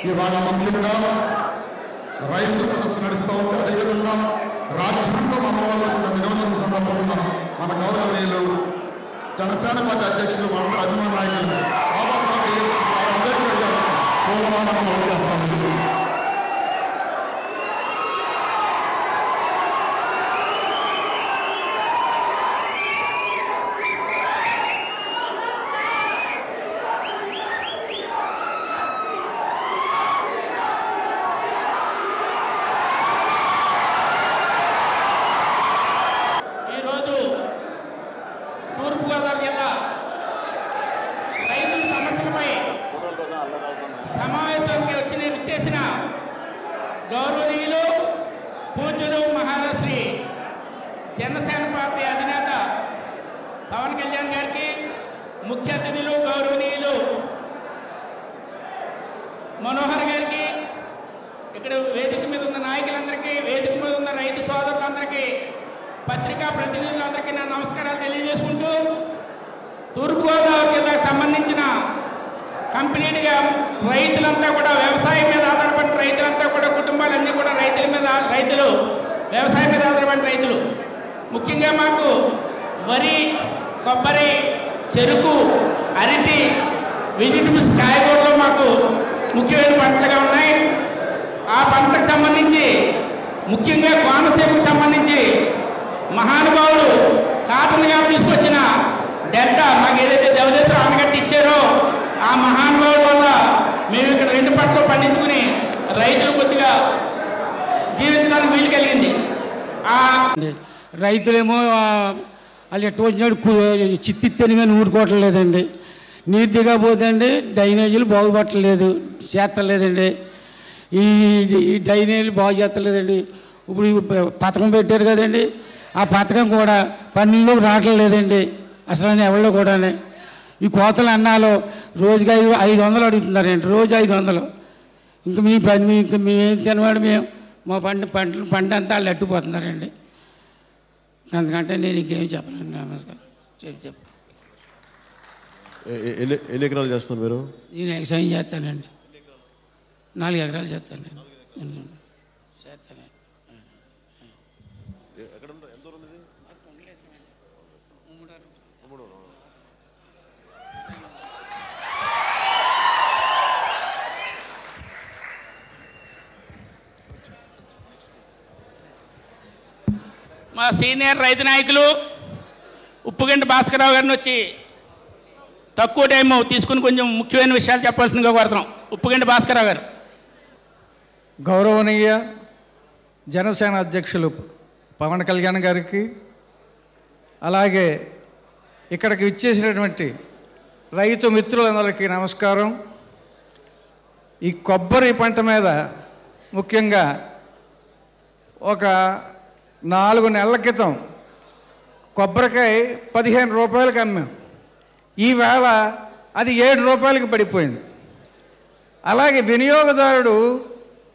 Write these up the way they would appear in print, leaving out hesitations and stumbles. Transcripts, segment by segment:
ఇవాళ ముఖ్యంగా రైతు సదస్సు నడుస్తూ ఉంటే అదేవిధంగా రాజ్యాంగం అమలులో వచ్చిన దినోత్సవం సందర్భంగా మన గౌరవనీయులు జనసేన పార్టీ అధ్యక్షులు మన అభిమాన నాయకులు బాబాసాహెబ్ అంబేద్కర్ గారు పూలమాలను చేస్తాము. సమావేశానికి వచ్చేసిన గౌరవనీయులు పూజ్యులు మహారాష్ట్రీ జనసేన పార్టీ అధినేత పవన్ కళ్యాణ్ గారికి, ముఖ్య అతిథులు గౌరవనీయులు మనోహర్ గారికి, ఇక్కడ వేదిక మీద ఉన్న నాయకులందరికీ, వేదిక మీద ఉన్న రైతు సోదరులందరికీ, పత్రికా ప్రతినిధులందరికీ నా నమస్కారాలు తెలియజేసుకుంటూ, తూర్పుగోదావరి జిల్లాకు సంబంధించిన కంప్లీట్గా రైతులంతా కూడా వ్యవసాయం మీద ఆధారపడిన రైతులంతా కూడా కుటుంబాలన్నీ కూడా వ్యవసాయం మీద ఆధారపడిన రైతులు. ముఖ్యంగా మాకు వరి, కొబ్బరి, చెరుకు, అరటి, వెజిటబుల్స్, కాయగూరలు మాకు ముఖ్యమైన పంటలుగా ఉన్నాయి. ఆ పంటలకు సంబంధించి ముఖ్యంగా కోనసీమకు సంబంధించి మహానుభావుడు కాటన్ గారు తీసుకొచ్చిన డెల్టా మాకు ఏదైతే దేవదేశ్వర ఆనకట్ట ఇచ్చారో ఆ మహానుభావుడు వల్ల మేము ఇక్కడ 2 పంటలు పండించుకుని రైతులు కొద్దిగా జీవించడానికి వీలు కలిగింది. రైతులేమో వాళ్ళు ఎట్టు వచ్చినట్టు చిత్తిత్తని కానీ ఊరుకోవట్లేదండి. నీరు దిగబోతుందండి, డ్రైనేజీలు బాగుపట్టలేదు, చేస్తలేదండి. ఈ డ్రైనేజీలు బాగు చేస్తలేదండి. ఇప్పుడు పథకం పెట్టారు కదండి, ఆ పథకం కూడా పనుల్లో రావట్లేదండి అసలు ఎవరిలో కూడా. ఈ కోతలు అన్నాలో రోజుకి 500 అడుగుతున్నారండి, రోజు 500. ఇంక మీ పని ఇంక మేమేం తినవాడు, మేము మా పంట అంతా వాళ్ళు అట్టుపోతున్నారండి. అందుకంటే నేను ఇంకేం చెప్పలేను. నమస్కారం. చెప్పు. ఎన్ని ఎకరాలు చేస్తున్నారు మీరు? నేను వ్యవసాయం చేస్తానండి, 4 ఎకరాలు చేస్తానండి. చేస్తానండి. మా సీనియర్ రైతు నాయకులు ఉప్పుగంటి భాస్కరరావు గారిని వచ్చి తక్కువ టైం తీసుకుని కొంచెం ముఖ్యమైన విషయాలు చెప్పాల్సిందిగా కోరుతున్నాం. ఉప్పుగంటి భాస్కరరావు గారు. గౌరవనీయ జనసేన అధ్యక్షులు పవన్ కళ్యాణ్ గారికి, అలాగే ఇక్కడికి ఇచ్చేసినటువంటి రైతు మిత్రులందరికీ నమస్కారం. ఈ కొబ్బరి పంట మీద ముఖ్యంగా ఒక 4 నెలల క్రితం కొబ్బరికాయ 15 రూపాయలకి అమ్మాం. ఈవేళ అది 7 రూపాయలకి పడిపోయింది. అలాగే వినియోగదారుడు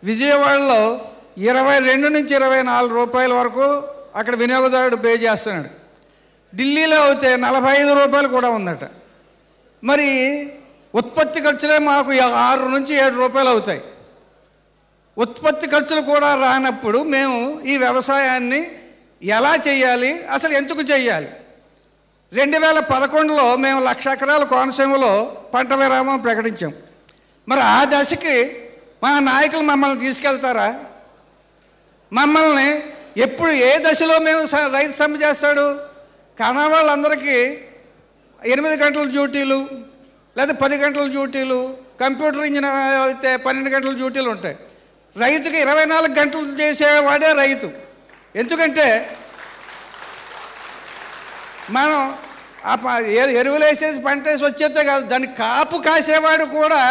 విజయవాడలో 22 నుంచి 24 రూపాయల వరకు అక్కడ వినియోగదారుడు పే చేస్తున్నాడు. ఢిల్లీలో అయితే 45 రూపాయలు కూడా ఉందట. మరి ఉత్పత్తి ఖర్చులే మాకు 6 నుంచి 7 రూపాయలు అవుతాయి. ఉత్పత్తి ఖర్చులు కూడా రానప్పుడు మేము ఈ వ్యవసాయాన్ని ఎలా చేయాలి, అసలు ఎందుకు చేయాలి? 2011లో మేము 1,00,000 ఎకరాల కోనసీమలో పంట విరామం ప్రకటించాం. మరి ఆ దశకి మా నాయకులు మమ్మల్ని తీసుకెళ్తారా? మమ్మల్ని ఎప్పుడు ఏ దశలో మేము రైతు సమ్మె చేస్తాడు? కనవాళ్ళందరికీ 8 గంటల డ్యూటీలు లేదా 10 గంటల డ్యూటీలు, కంప్యూటర్ ఇంజనీర్ అయితే 12 గంటల డ్యూటీలు ఉంటాయి. రైతుకి 24 గంటలు చేసేవాడే రైతు. ఎందుకంటే మనం ఎరువులు వేసేసి పంట వేసి వచ్చేస్తే కాదు, దాన్ని కాపు కాసేవాడు కూడా.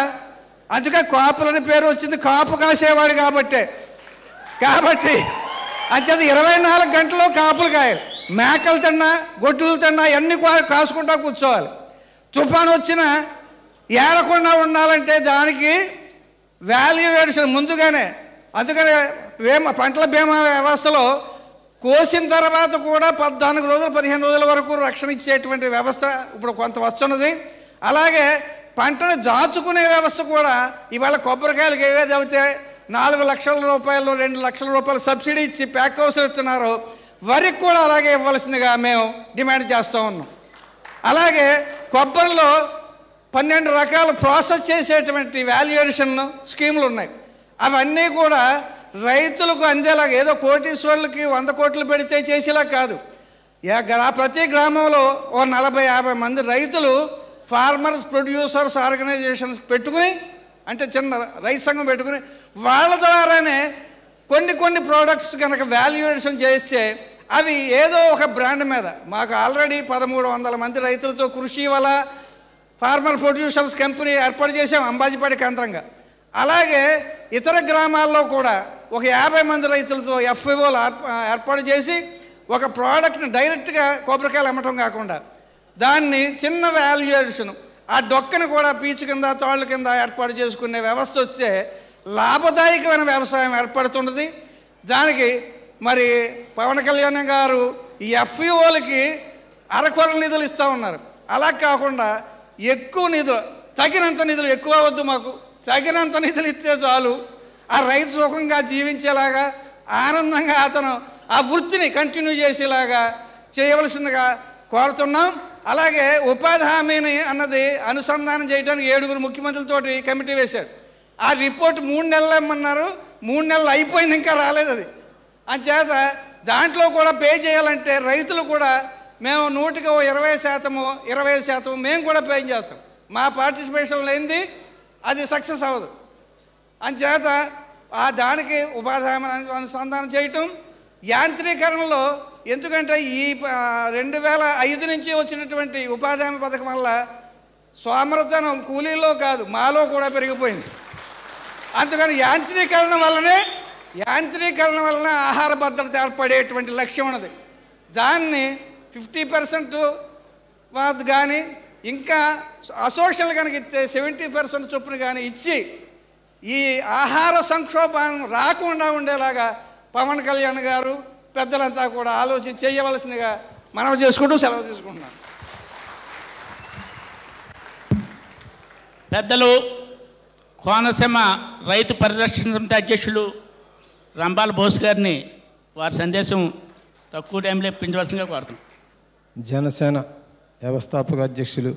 అందుకే కాపులని పేరు వచ్చింది, కాపు కాసేవాడు కాబట్టి అంచేది 24 గంటలు కాపులు కాయాలి. మేకలు తిన్నా, గొడ్డులు తిన్నా అన్నీ కాసుకుంటా కూర్చోవాలి. తుఫాను వచ్చినా ఏడకుండా ఉండాలంటే దానికి వాల్యుయేషన్ ముందుగానే. అందుకనే పంటల బీమా వ్యవస్థలో కోసిన తర్వాత కూడా 14 రోజులు 15 రోజుల వరకు రక్షణ ఇచ్చేటువంటి వ్యవస్థ ఇప్పుడు కొంత వస్తున్నది. అలాగే పంటను దాచుకునే వ్యవస్థ కూడా ఇవాళ కొబ్బరికాయలకు ఏవేది అవుతే 4 లక్షల రూపాయలు 2 లక్షల రూపాయలు సబ్సిడీ ఇచ్చి ప్యాక్ హౌస్లు ఇస్తున్నారు. వరికి కూడా అలాగే ఇవ్వాల్సిందిగా మేము డిమాండ్ చేస్తూ ఉన్నాం. అలాగే కొబ్బరిలో 12 రకాల ప్రాసెస్ చేసేటువంటి వాల్యుయేషన్ స్కీములు ఉన్నాయి. అవన్నీ కూడా రైతులకు అందేలాగా ఏదో కోటీశ్వర్లకి 100 కోట్లు పెడితే చేసేలా కాదు. ప్రతి గ్రామంలో ఓ 40-50 మంది రైతులు ఫార్మర్స్ ప్రొడ్యూసర్స్ ఆర్గనైజేషన్స్ పెట్టుకుని, అంటే చిన్న రైతు సంఘం పెట్టుకుని వాళ్ళ ద్వారానే కొన్ని ప్రోడక్ట్స్ కనుక వాల్యుయేషన్ చేస్తే అవి ఏదో ఒక బ్రాండ్ మీద, మాకు ఆల్రెడీ 1300 మంది రైతులతో కృషి వల్ల ఫార్మర్ ప్రొడ్యూసర్స్ కంపెనీ ఏర్పాటు చేసాం అంబాజీపేట కేంద్రంగా. అలాగే ఇతర గ్రామాల్లో కూడా ఒక 50 మంది రైతులతో ఎఫ్ఐఓలు ఏర్పాటు చేసి ఒక ప్రోడక్ట్ని డైరెక్ట్గా కొబ్బరికాయలు అమ్మటం కాకుండా దాన్ని చిన్న వాల్యుయేషన్, ఆ డొక్కను కూడా పీచు కింద తాళ్ళు కింద ఏర్పాటు చేసుకునే వ్యవస్థ వస్తే లాభదాయకమైన వ్యవసాయం ఏర్పడుతున్నది. దానికి మరి పవన్ కళ్యాణ్ గారు ఈ ఎఫ్ఈఓలకి అరకొర నిధులు ఇస్తూ ఉన్నారు. అలా కాకుండా ఎక్కువ నిధులు, తగినంత నిధులు, ఎక్కువ వద్దు మాకు, తగినంత నిధులు ఇస్తే చాలు ఆ రైతు సుఖంగా జీవించేలాగా, ఆనందంగా అతను ఆ వృత్తిని కంటిన్యూ చేసేలాగా చేయవలసిందిగా కోరుతున్నాం. అలాగే ఉపాధి హామీని అన్నది అనుసంధానం చేయడానికి 7 ముఖ్యమంత్రులతోటి కమిటీ వేశారు. ఆ రిపోర్ట్ 3 నెలలు ఇమ్మన్నారు, 3 నెలలు అయిపోయింది, ఇంకా రాలేదు అది. అంచేత దాంట్లో కూడా పే చేయాలంటే రైతులు కూడా మేము 100కి 20% మేము కూడా పే చేస్తాం. మా పార్టిసిపేషన్ లేనిది అది సక్సెస్ అవ్వదు. అంచేత దానికి ఉపాధి హామీ అనుసంధానం చేయటం, యాంత్రీకరణలో, ఎందుకంటే ఈ 2005 నుంచి వచ్చినటువంటి ఉపాధి హామీ పథకం వల్ల సోమరతనం కూలీలో కాదు మాలో కూడా పెరిగిపోయింది. అందుకని యాంత్రీకరణ వలన ఆహార భద్రత ఏర్పడేటువంటి లక్ష్యం ఉన్నది. దాన్ని 50% కానీ ఇంకా అసోషల్ కనుక ఇస్తే 70% చొప్పున కానీ ఇచ్చి ఈ ఆహార సంక్షోభం రాకుండా ఉండేలాగా పవన్ కళ్యాణ్ గారు పెద్దలంతా కూడా ఆలోచన చేయవలసిందిగా మనం చేసుకుంటూ సెలవు తీసుకుంటున్నాం. పెద్దలు కోనసీమ రైతు పరిరక్షణ సమితి అధ్యక్షులు రంబాల బోస్ గారిని వారి సందేశం తక్కువ టైంలో ఇప్పించవలసిందిగా కోరుతున్నాం. జనసేన వ్యవస్థాపక అధ్యక్షులు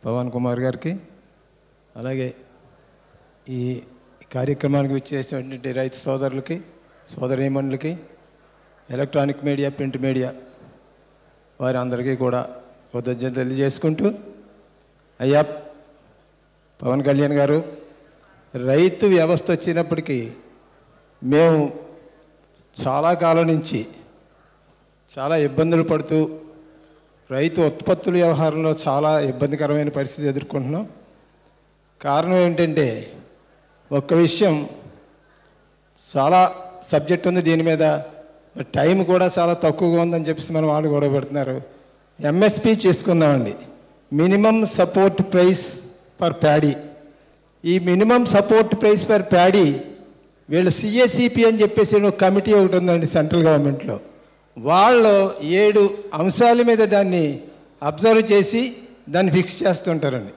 పవన్ కుమార్ గారికి, అలాగే ఈ కార్యక్రమానికి విచ్చేసినటువంటి రైతు సోదరులకి, సోదరీమణులకి, ఎలక్ట్రానిక్ మీడియా, ప్రింట్ మీడియా వారి అందరికీ కూడా కృతజ్ఞతలు తెలియజేసుకుంటూ, అయ్యా పవన్ కళ్యాణ్ గారు, రైతు వ్యవస్థ వచ్చినప్పటికీ మేము చాలా కాలం నుంచి చాలా ఇబ్బందులు పడుతూ రైతు ఉత్పత్తుల వ్యవహారంలో చాలా ఇబ్బందికరమైన పరిస్థితి ఎదుర్కొంటున్నాం. కారణం ఏంటంటే, ఒక్క విషయం, చాలా సబ్జెక్ట్ ఉంది దీని మీద, టైం కూడా చాలా తక్కువగా ఉందని చెప్పేసి మనం వాళ్ళు గొడవ పెడుతున్నారు. ఎంఎస్పి చేసుకుందామండి, minimum support price per paddy. ఈ minimum support price per paddy వీళ్ళు సిఎసిపి అని చెప్పేసి ఒక కమిటీ ఒకటి ఉందండి సెంట్రల్ గవర్నమెంట్లో. వాళ్ళు 7 అంశాల మీద దాన్ని అబ్జర్వ్ చేసి దాన్ని ఫిక్స్ చేస్తుంటారండి.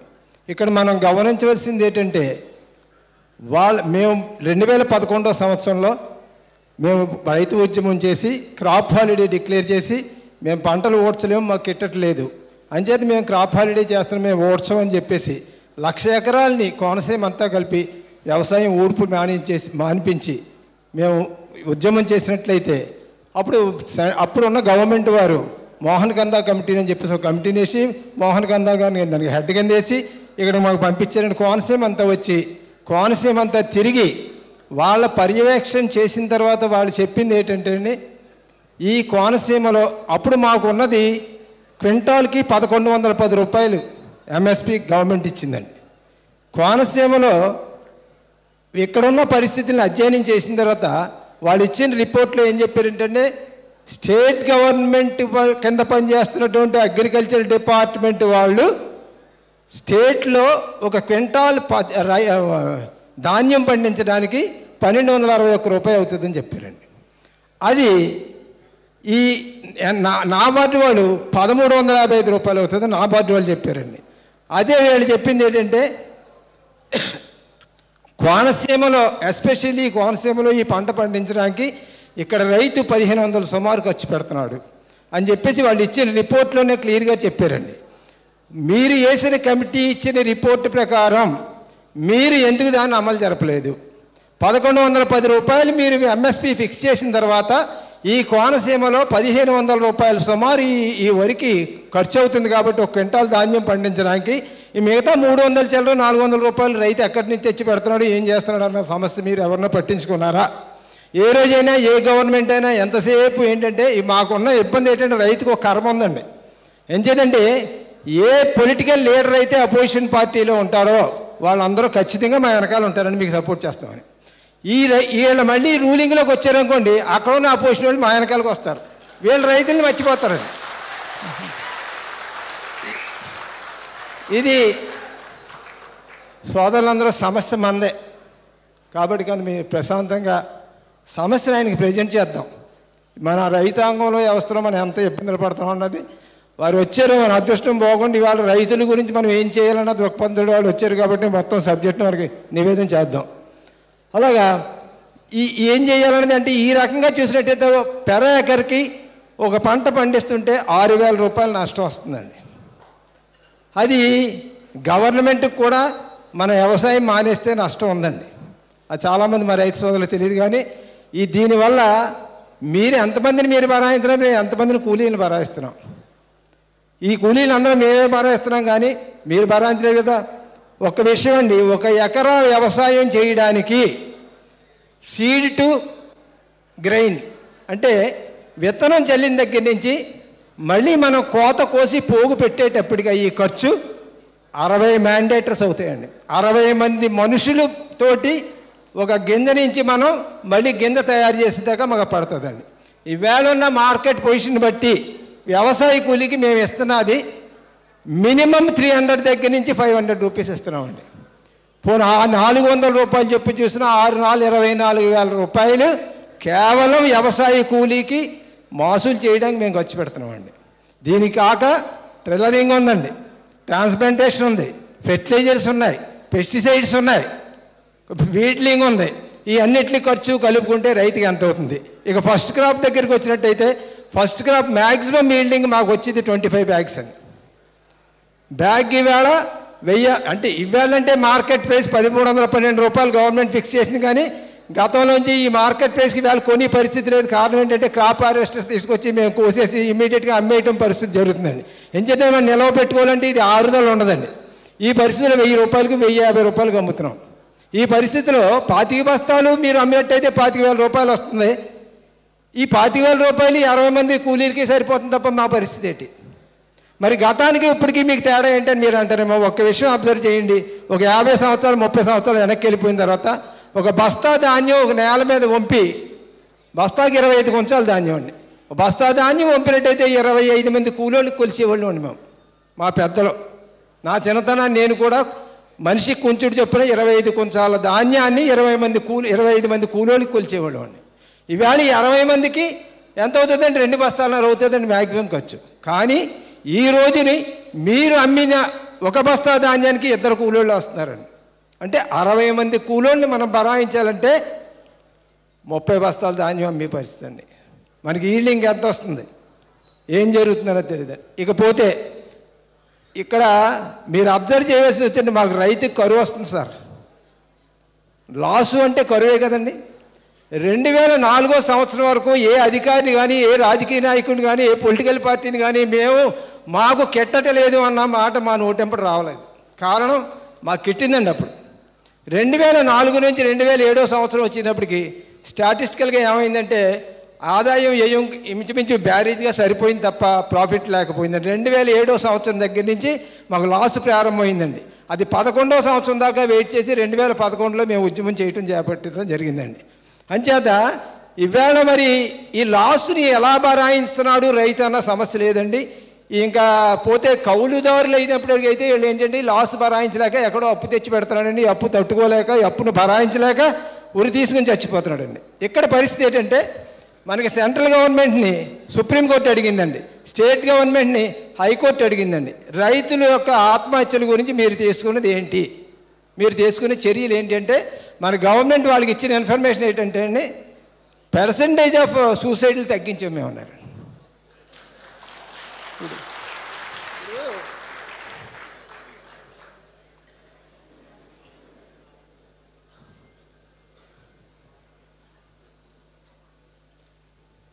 ఇక్కడ మనం గమనించవలసింది ఏంటంటే, మేము 2011 సంవత్సరంలో మేము రైతు ఉద్యమం చేసి క్రాప్ హాలిడే డిక్లేర్ చేసి మేము పంటలు ఓడ్చలేము, మాకు కిట్టట్లేదు అంచేత మేము క్రాప్ హాలిడే చేస్తున్నాం, మేము ఓడ్చమని చెప్పేసి 1,00,000 ఎకరాలని కోనసీమ అంతా కలిపి వ్యవసాయం ఊర్పు మానిపించి మేము ఉద్యమం చేసినట్లయితే అప్పుడున్న గవర్నమెంట్ వారు మోహన్ గంధా కమిటీ అని చెప్పేసి ఒక కమిటీని వేసి మోహన్ గంధా గారిని దానికి హెడ్ కింద వేసి ఇక్కడ మాకు పంపించారని కోనసీమ అంతా వచ్చి కోనసీమ అంతా తిరిగి వాళ్ళ పర్యవేక్షణ చేసిన తర్వాత వాళ్ళు చెప్పింది ఏంటంటే, ఈ కోనసీమలో అప్పుడు మాకు ఉన్నది క్వింటాల్కి 1,110 రూపాయలు ఎంఎస్పి గవర్నమెంట్ ఇచ్చిందండి. కోనసీమలో ఇక్కడున్న పరిస్థితులను అధ్యయనం చేసిన తర్వాత వాళ్ళు ఇచ్చిన రిపోర్ట్లో ఏం చెప్పారంటే, స్టేట్ గవర్నమెంట్ కింద పనిచేస్తున్నటువంటి అగ్రికల్చర్ డిపార్ట్మెంట్ వాళ్ళు స్టేట్లో ఒక క్వింటాల్ ధాన్యం పండించడానికి 1,261 రూపాయలు అవుతుందని చెప్పారండి. అది ఈ నాబార్డు వాళ్ళు 1,355 రూపాయలు అవుతుందని నాబార్డు వాళ్ళు చెప్పారండి. అదే వీళ్ళు చెప్పింది ఏంటంటే కోనసీమలో ఎస్పెషల్లీ కోనసీమలో ఈ పంట పండించడానికి ఇక్కడ రైతు 1500 సుమారు ఖర్చు పెడుతున్నాడు అని చెప్పేసి వాళ్ళు ఇచ్చిన రిపోర్ట్లోనే క్లియర్గా చెప్పారండి. మీరు వేసిన కమిటీ ఇచ్చిన రిపోర్టు ప్రకారం మీరు ఎందుకు దాన్ని అమలు జరపలేదు? 1110 రూపాయలు మీరు ఎంఎస్పి ఫిక్స్ చేసిన తర్వాత ఈ కోనసీమలో 1500 రూపాయలు సుమారు ఈ వరికి ఖర్చు అవుతుంది కాబట్టి ఒక క్వింటాల్ ధాన్యం పండించడానికి. ఈ మిగతా 300 చిల్లర 400 రూపాయలు రైతు ఎక్కడి నుంచి తెచ్చి పెడుతున్నాడు, ఏం చేస్తున్నాడు అన్న సమస్య మీరు ఎవరన్నా పట్టించుకున్నారా? ఏ రోజైనా ఏ గవర్నమెంట్ అయినా ఎంతసేపు ఏంటంటే మాకున్న ఇబ్బంది ఏంటంటే రైతుకు ఒక కర్మ ఉందండి. ఎంచేదంటే ఏ పొలిటికల్ లీడర్ అయితే అపోజిషన్ పార్టీలో ఉంటారో వాళ్ళందరూ ఖచ్చితంగా మా వెనకాల ఉంటారని మీకు సపోర్ట్ చేస్తామని. వీళ్ళు మళ్ళీ రూలింగ్లోకి వచ్చారనుకోండి, అక్కడ ఉన్న అపోజిషన్ వాళ్ళు మా వెనకాలకు వస్తారు, వీళ్ళు రైతుల్ని మర్చిపోతారండి. ఇది సోదరులందరూ సమస్య మందే కాబట్టి కానీ మీరు ప్రశాంతంగా సమస్యను ఆయనకి ప్రజెంట్ చేద్దాం. మన రైతాంగంలో వ్యవస్థలో మనం ఎంత ఇబ్బందులు పడుతున్నాం అన్నది వారు వచ్చారు, మన అదృష్టం బాగుండి ఇవాళ రైతుల గురించి మనం ఏం చేయాలన్న దృక్పథంతో వాళ్ళు వచ్చారు కాబట్టి మొత్తం సబ్జెక్ట్ని వారికి నివేదన చేద్దాం. అలాగా ఏం చేయాలనేది అంటే ఈ రకంగా చూసినట్టయితే పెర ఎకర్కి ఒక పంట పండిస్తుంటే 6000 రూపాయలు నష్టం వస్తుందండి. అది గవర్నమెంట్కి కూడా మన వ్యవసాయం మానేస్తే నష్టం ఉందండి. అది చాలామంది మా రైతు సోదరులు తెలియదు. కానీ దీనివల్ల మీరు ఎంతమందిని మీరు బరాయిస్తున్నాం, మేము ఎంతమందిని కూలీలను బరాయిస్తున్నాం. ఈ కూలీలు అందరం మేమే బరాయిస్తున్నాం కానీ మీరు బరాయించలేదు కదా. ఒక విషయం అండి, ఒక ఎకరా వ్యవసాయం చేయడానికి సీడ్ టు గ్రెయిన్ అంటే విత్తనం చల్లిన దగ్గర నుంచి మళ్ళీ మనం కోత కోసి పోగు పెట్టేటప్పటికి ఈ ఖర్చు 60 మ్యాండేటర్స్ అవుతాయండి. 60 మంది మనుషులతోటి ఒక గింజ నుంచి మనం మళ్ళీ గింజ తయారు చేసేదాకా మాకు పడుతుందండి. ఈవేళ ఉన్న మార్కెట్ పొజిషన్ బట్టి వ్యవసాయ కూలీకి మేము ఇస్తున్నది మినిమం 300 దగ్గర నుంచి 500 రూపీస్ ఇస్తున్నామండి. పోనీ 400 రూపాయలు చెప్పి చూసినా 24,000 రూపాయలు కేవలం వ్యవసాయ కూలీకి మాసులు చేయడానికి మేము ఖర్చు పెడుతున్నామండి. దీనికి కాక ట్రిల్లరింగ్ ఉందండి, ట్రాన్స్ప్లాంటేషన్ ఉంది, ఫెర్టిలైజర్స్ ఉన్నాయి, పెస్టిసైడ్స్ ఉన్నాయి, వీడ్లింగ్ ఉంది. ఈ అన్నిటిని ఖర్చు కలుపుకుంటే రైతుకి ఎంత అవుతుంది? ఇక ఫస్ట్ క్రాప్ దగ్గరికి వచ్చినట్టయితే ఫస్ట్ క్రాప్ మ్యాక్సిమం ఈల్డింగ్ మాకు వచ్చేది 25 బ్యాగ్స్ అండి. బ్యాగ్ ఈవేళ 1000 అంటే ఇవ్వాలంటే మార్కెట్ ప్రైస్ 1312 రూపాయలు గవర్నమెంట్ ఫిక్స్ చేసింది. కానీ గతంలోంచి ఈ మార్కెట్ ప్రైస్కి వేళ కొని పరిస్థితి లేదు. కారణం ఏంటంటే క్రాప్ హార్వెస్టర్స్ తీసుకొచ్చి మేము కోసేసి ఇమ్మీడియట్గా అమ్మేయటం పరిస్థితి జరుగుతుందండి. ఎంచేత మనం నిలవ పెట్టుకోవాలంటే ఇది 600 ఉండదండి. ఈ పరిస్థితిలో 1000 రూపాయలకి 1050 రూపాయలకి అమ్ముతున్నాం. ఈ పరిస్థితిలో 25 బస్తాలు మీరు అమ్మేటైతే 25,000 రూపాయలు వస్తుంది. ఈ 25,000 రూపాయలు 60 మంది కూలీలకి సరిపోతుంది తప్ప మా పరిస్థితి ఏంటి? మరి గతానికి ఇప్పటికీ మీకు తేడా ఏంటని మీరు అంటారేమో. ఒక విషయం అబ్జర్వ్ చేయండి, ఒక 50 సంవత్సరాలు 30 సంవత్సరాలు వెనక్కి వెళ్ళిపోయిన తర్వాత ఒక బస్తా ధాన్యం ఒక నేల మీద వంపి బస్తాకి 25 కొంచాలు ధాన్యం అండి. బస్తా ధాన్యం వంపినట్టయితే 25 మంది కూలోళ్ళకి కొలిసేవాళ్ళు అండి మేము. మా పెద్దలు నా చిన్నతనాన్ని నేను కూడా మనిషికి కొంచెడు చొప్పున 25 కొంచాల ధాన్యాన్ని 25 మంది కూలోళ్ళకి కొలిచేవాళ్ళు అండి. ఇవాళ 60 మందికి ఎంత అవుతుందండి? 2 బస్తాలన్నర అవుతుందండి మ్యాక్సిమం ఖర్చు. కానీ ఈ రోజుని మీరు అమ్మిన ఒక బస్తా ధాన్యానికి 2 కూలోళ్ళు వస్తున్నారండి. అంటే 60 మంది కూలోళ్ళని మనం బరాయించాలంటే 30 బస్తాల ధాన్యం అమ్మే పరిస్థితి అండి. మనకి ఈల్డింగ్ ఎంత వస్తుంది, ఏం జరుగుతుందనో తెలియదు. ఇకపోతే ఇక్కడ మీరు అబ్జర్వ్ చేయవలసి వచ్చింది, మాకు రైతుకి కరువు వస్తుంది సార్. లాసు అంటే కరువే కదండి. 2004 సంవత్సరం వరకు ఏ అధికారిని కానీ ఏ రాజకీయ నాయకుడిని కానీ ఏ పొలిటికల్ పార్టీని కానీ మాకు కిట్టలేదు అన్న మాట మా నోటెంపటి రావలేదు. కారణం మాకు కిట్టిందండి. అప్పుడు 2004 నుంచి 2007 సంవత్సరం వచ్చినప్పటికీ స్టాటిస్టికల్గా ఏమైందంటే ఆదాయం ఇంచుమించు బ్యారేజ్గా సరిపోయింది తప్ప ప్రాఫిట్ లేకపోయిందండి. 2007 సంవత్సరం దగ్గర నుంచి మాకు లాస్ ప్రారంభమైందండి. అది 11వ సంవత్సరం దాకా వెయిట్ చేసి 2011లో మేము ఉద్యమం చేపట్టడం జరిగిందండి. అంచేత ఇవాళ మరి ఈ లాస్ని ఎలా బరాయిస్తున్నాడు రైతు అన్న సమస్య లేదండి. ఇంకా పోతే కౌలుదారులు అయినప్పటికీ అయితే వీళ్ళు ఏంటంటే లాస్ బరాయించలేక ఎక్కడో అప్పు తెచ్చి పెడతాడండి. అప్పు తట్టుకోలేక అప్పును బరాయించలేక ఉరి తీసుకుని చచ్చిపోతున్నాడండి. ఇక్కడ పరిస్థితి ఏంటంటే మనకి సెంట్రల్ గవర్నమెంట్ని సుప్రీంకోర్టు అడిగిందండి, స్టేట్ గవర్నమెంట్ని హైకోర్టు అడిగిందండి. రైతుల యొక్క ఆత్మహత్యల గురించి మీరు తీసుకున్నది ఏంటి, మీరు తీసుకునే చర్యలు ఏంటి అంటే, మన గవర్నమెంట్ వాళ్ళకి ఇచ్చిన ఇన్ఫర్మేషన్ ఏంటంటే అండి, పర్సంటేజ్ ఆఫ్ సూసైడ్లు తగ్గించాం మేము అన్నారు.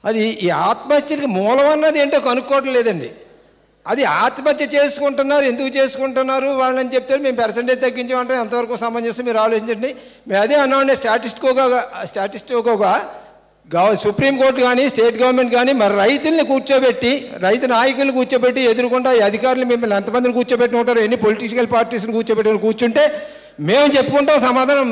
అది ఈ ఆత్మహత్యకి మూలం అన్నది ఏంటో కనుక్కోవటం లేదండి. అది ఆత్మహత్య చేసుకుంటున్నారు, ఎందుకు చేసుకుంటున్నారు వాళ్ళని చెప్తారు, మేము పర్సంటేజ్ తగ్గించామంటే ఎంతవరకు సమంజసం మీరు ఆలోచించండి. మేము అదే అన్నామండి, స్టాటిస్టికోగా సుప్రీంకోర్టు కానీ స్టేట్ గవర్నమెంట్ కానీ మరి రైతుల్ని కూర్చోబెట్టి, రైతు నాయకులను కూర్చోబెట్టి ఎదుర్కొంటా ఈ అధికారులు మిమ్మల్ని ఎంతమందిని కూర్చోబెట్టి ఉంటారు, ఎన్ని పొలిటికల్ పార్టీస్ని కూర్చోబెట్టి కూర్చుంటే మేము చెప్పుకుంటాం సమాధానం.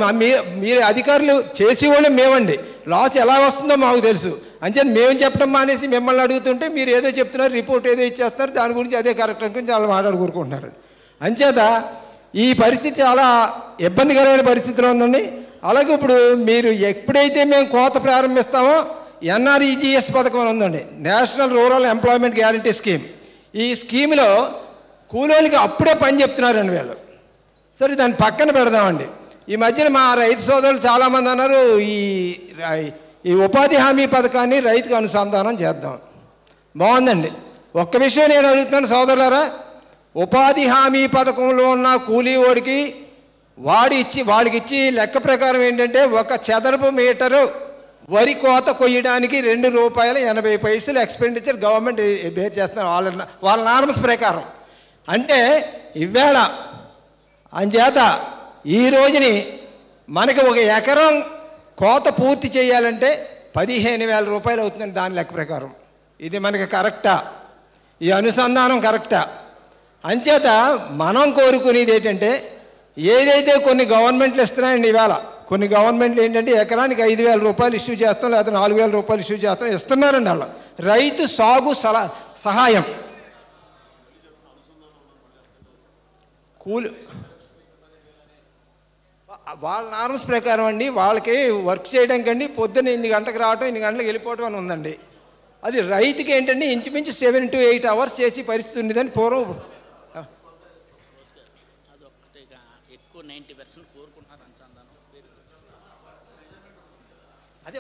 మీరు అధికారులు చేసేవాళ్ళు మేమండి, లాస్ ఎలా వస్తుందో మాకు తెలుసు. అంచేత మేము చెప్పడం మానేసి మిమ్మల్ని అడుగుతుంటే మీరు ఏదో చెప్తున్నారు, రిపోర్ట్ ఏదో ఇచ్చేస్తున్నారు, దాని గురించి అదే కరెక్ట్ గురించి చాలా మాట్లాడుకుంటున్నారు. అంచేత ఈ పరిస్థితి చాలా ఇబ్బందికరమైన పరిస్థితిలో ఉందండి. అలాగే ఇప్పుడు మీరు ఎప్పుడైతే మేము కోత ప్రారంభిస్తామో NREGS పథకం అని ఉందండి, national rural employment guarantee scheme. ఈ స్కీమ్లో కూలీలకి అప్పుడే పని చెప్తున్నారండి వీళ్ళు. సరే దాన్ని పక్కన పెడదామండి. ఈ మధ్యన మా రైతు సోదరులు చాలామంది అన్నారు, ఈ ఉపాధి హామీ పథకాన్ని రైతుకు అనుసంధానం చేద్దాం. బాగుందండి. ఒక్క విషయం నేను అడుగుతున్నాను సోదరులారా, ఉపాధి హామీ పథకంలో ఉన్న కూలీ ఓడికి వాడికి ఇచ్చి లెక్క ప్రకారం ఏంటంటే, ఒక చదరపు మీటరు వరి కోత కొయ్యడానికి ₹2.80 ఎక్స్పెండిచర్ గవర్నమెంట్ బేర్ చేస్తున్నారు వాళ్ళ నార్మల్స్ ప్రకారం. అంటే ఇవేళ అంచేత ఈ రోజుని మనకి ఒక ఎకరం కోత పూర్తి చేయాలంటే ₹15,000 అవుతుందండి దాని లెక్క ప్రకారం. ఇది మనకి కరెక్టా? ఈ అనుసంధానం కరెక్టా? అంచేత మనం కోరుకునేది ఏంటంటే, ఏదైతే కొన్ని గవర్నమెంట్లు ఇస్తున్నాయండి, ఇవాళ కొన్ని గవర్నమెంట్లు ఏంటంటే ఎకరానికి ₹5,000 ఇష్యూ చేస్తాం, లేకపోతే ₹4,000 ఇష్యూ చేస్తాం, ఇస్తున్నారండి వాళ్ళు. రైతు సాగు సహాయం కూలి వాళ్ళ నార్మ్స్ ప్రకారం అండి. వాళ్ళకి వర్క్ చేయడానికి అండి పొద్దున్న 8 గంటలకు రావటం, 8 గంటలకు వెళ్ళిపోవటం అని ఉందండి. అది రైతుకి ఏంటంటే ఇంచుమించు 7 to 8 hours చేసి పరిస్థితి ఉండేదని పూర్వం. అదే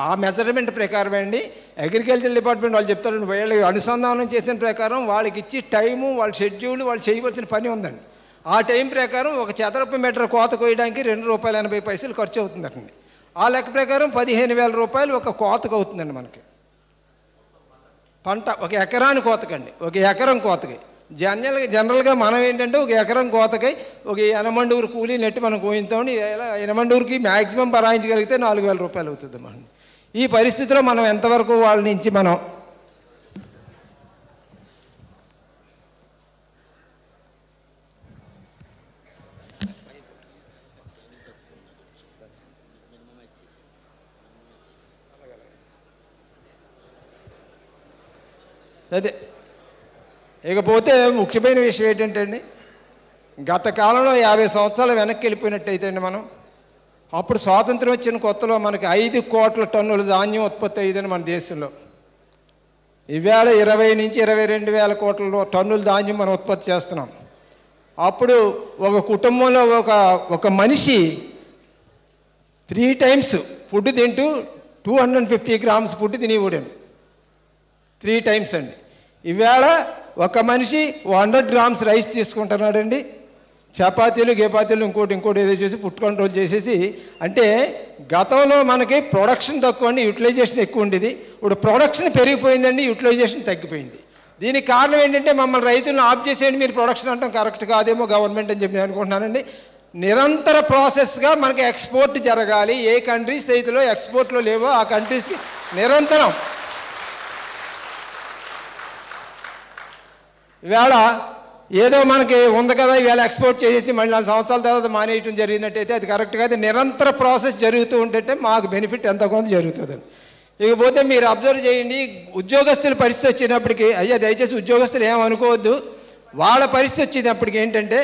ఆ మెజర్మెంట్ ప్రకారమే అండి. అగ్రికల్చర్ డిపార్ట్మెంట్ వాళ్ళు చెప్తారండి, వీళ్ళు అనుసంధానం చేసిన ప్రకారం వాళ్ళకి ఇచ్చి టైము, వాళ్ళ షెడ్యూల్, వాళ్ళు చేయవలసిన పని ఉందండి. ఆ టైం ప్రకారం ఒక చదరపు మీటర్ కోత కోయడానికి ₹2.80 ఖర్చు అవుతుందండి. ఆ లెక్క ప్రకారం ₹15,000 ఒక కోతకు అవుతుందండి మనకి. పంట ఒక ఎకరాని కోతకండి, ఒక ఎకరం కోతకి. జనరల్గా మనం ఏంటంటే ఒక ఎకరం కోతకి ఒక ఎనమండూరు కూలీ నెట్టి మనం కోయిస్తామని, ఎనమండూరుకి మ్యాక్సిమం భరాయించగలిగితే ₹4,000 అవుతుంది మనం. ఈ పరిస్థితిలో మనం ఎంతవరకు వాళ్ళ నుంచి మనం అదే. ఇకపోతే ముఖ్యమైన విషయం ఏంటంటే అండి, గత కాలంలో 50 సంవత్సరాలు వెనక్కి వెళ్ళిపోయినట్టయితే అండి మనం, అప్పుడు స్వాతంత్రం వచ్చిన కొత్తలో మనకి 5 కోట్ల టన్నుల ధాన్యం ఉత్పత్తి అయ్యేదని మన దేశంలో. ఈవేళ 20 నుంచి 22,000 కోట్ల టన్నుల ధాన్యం మనం ఉత్పత్తి చేస్తున్నాం. అప్పుడు ఒక కుటుంబంలో ఒక మనిషి 3 times ఫుడ్ తింటూ 250 grams ఫుడ్ తినేవాడండి. 3 times అండి. ఈవేళ ఒక మనిషి 100 grams రైస్ తీసుకుంటున్నాడండి. చపాతీలు ఇంకోటి ఏదో చేసి ఫుడ్ కంట్రోల్ చేసేసి. అంటే గతంలో మనకి ప్రొడక్షన్ తక్కువ అండి, యూటిలైజేషన్ ఎక్కువ ఉండేది. ఇప్పుడు ప్రొడక్షన్ పెరిగిపోయిందండి, యూటిలైజేషన్ తగ్గిపోయింది. దీనికి కారణం ఏంటంటే, మమ్మల్ని రైతులను ఆఫ్ చేసేయండి మీరు ప్రొడక్షన్ అంటాం కరెక్ట్ కాదేమో గవర్నమెంట్ అని చెప్పి నేను అనుకుంటున్నానండి. నిరంతర ప్రాసెస్గా మనకి ఎక్స్పోర్ట్ జరగాలి. ఏ కంట్రీస్ రైతులో ఎక్స్పోర్ట్లో లేవో ఆ కంట్రీస్కి నిరంతరం. ఈవేళ ఏదో మనకి ఉంది కదా, ఈవేళ ఎక్స్పోర్ట్ చేసేసి మళ్ళీ 4 సంవత్సరాల తర్వాత మానేయటం జరిగినట్టయితే అది కరెక్ట్ కాదు. నిరంతర ప్రాసెస్ జరుగుతూ ఉంటే మాకు బెనిఫిట్ ఎంతో కొంత జరుగుతుందండి. ఇకపోతే మీరు అబ్జర్వ్ చేయండి, ఉద్యోగస్తుల పరిస్థితి వచ్చినప్పటికీ, అయ్యా దయచేసి ఉద్యోగస్తులు ఏమనుకోవద్దు, వాళ్ళ పరిస్థితి వచ్చేటప్పటికి ఏంటంటే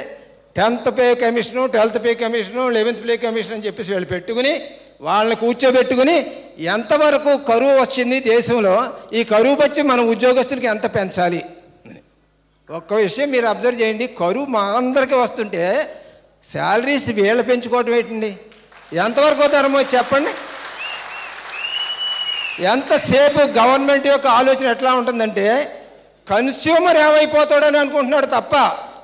10th pay commission, 12th pay commission, 11th pay commission అని చెప్పేసి వీళ్ళు పెట్టుకుని వాళ్ళని కూర్చోబెట్టుకుని ఎంతవరకు కరువు వచ్చింది దేశంలో, ఈ కరువు వచ్చి మన ఉద్యోగస్తులకి ఎంత పెంచాలి. ఒక్క విషయం మీరు అబ్జర్వ్ చేయండి, కరువు మా అందరికీ వస్తుంటే శాలరీస్ వీళ్ళు పెంచుకోవటం ఏంటండి? ఎంతవరకు ధర్మో చెప్పండి. ఎంతసేపు గవర్నమెంట్ యొక్క ఆలోచన ఎట్లా ఉంటుందంటే కన్స్యూమర్ ఏమైపోతాడని అనుకుంటున్నాడు తప్ప,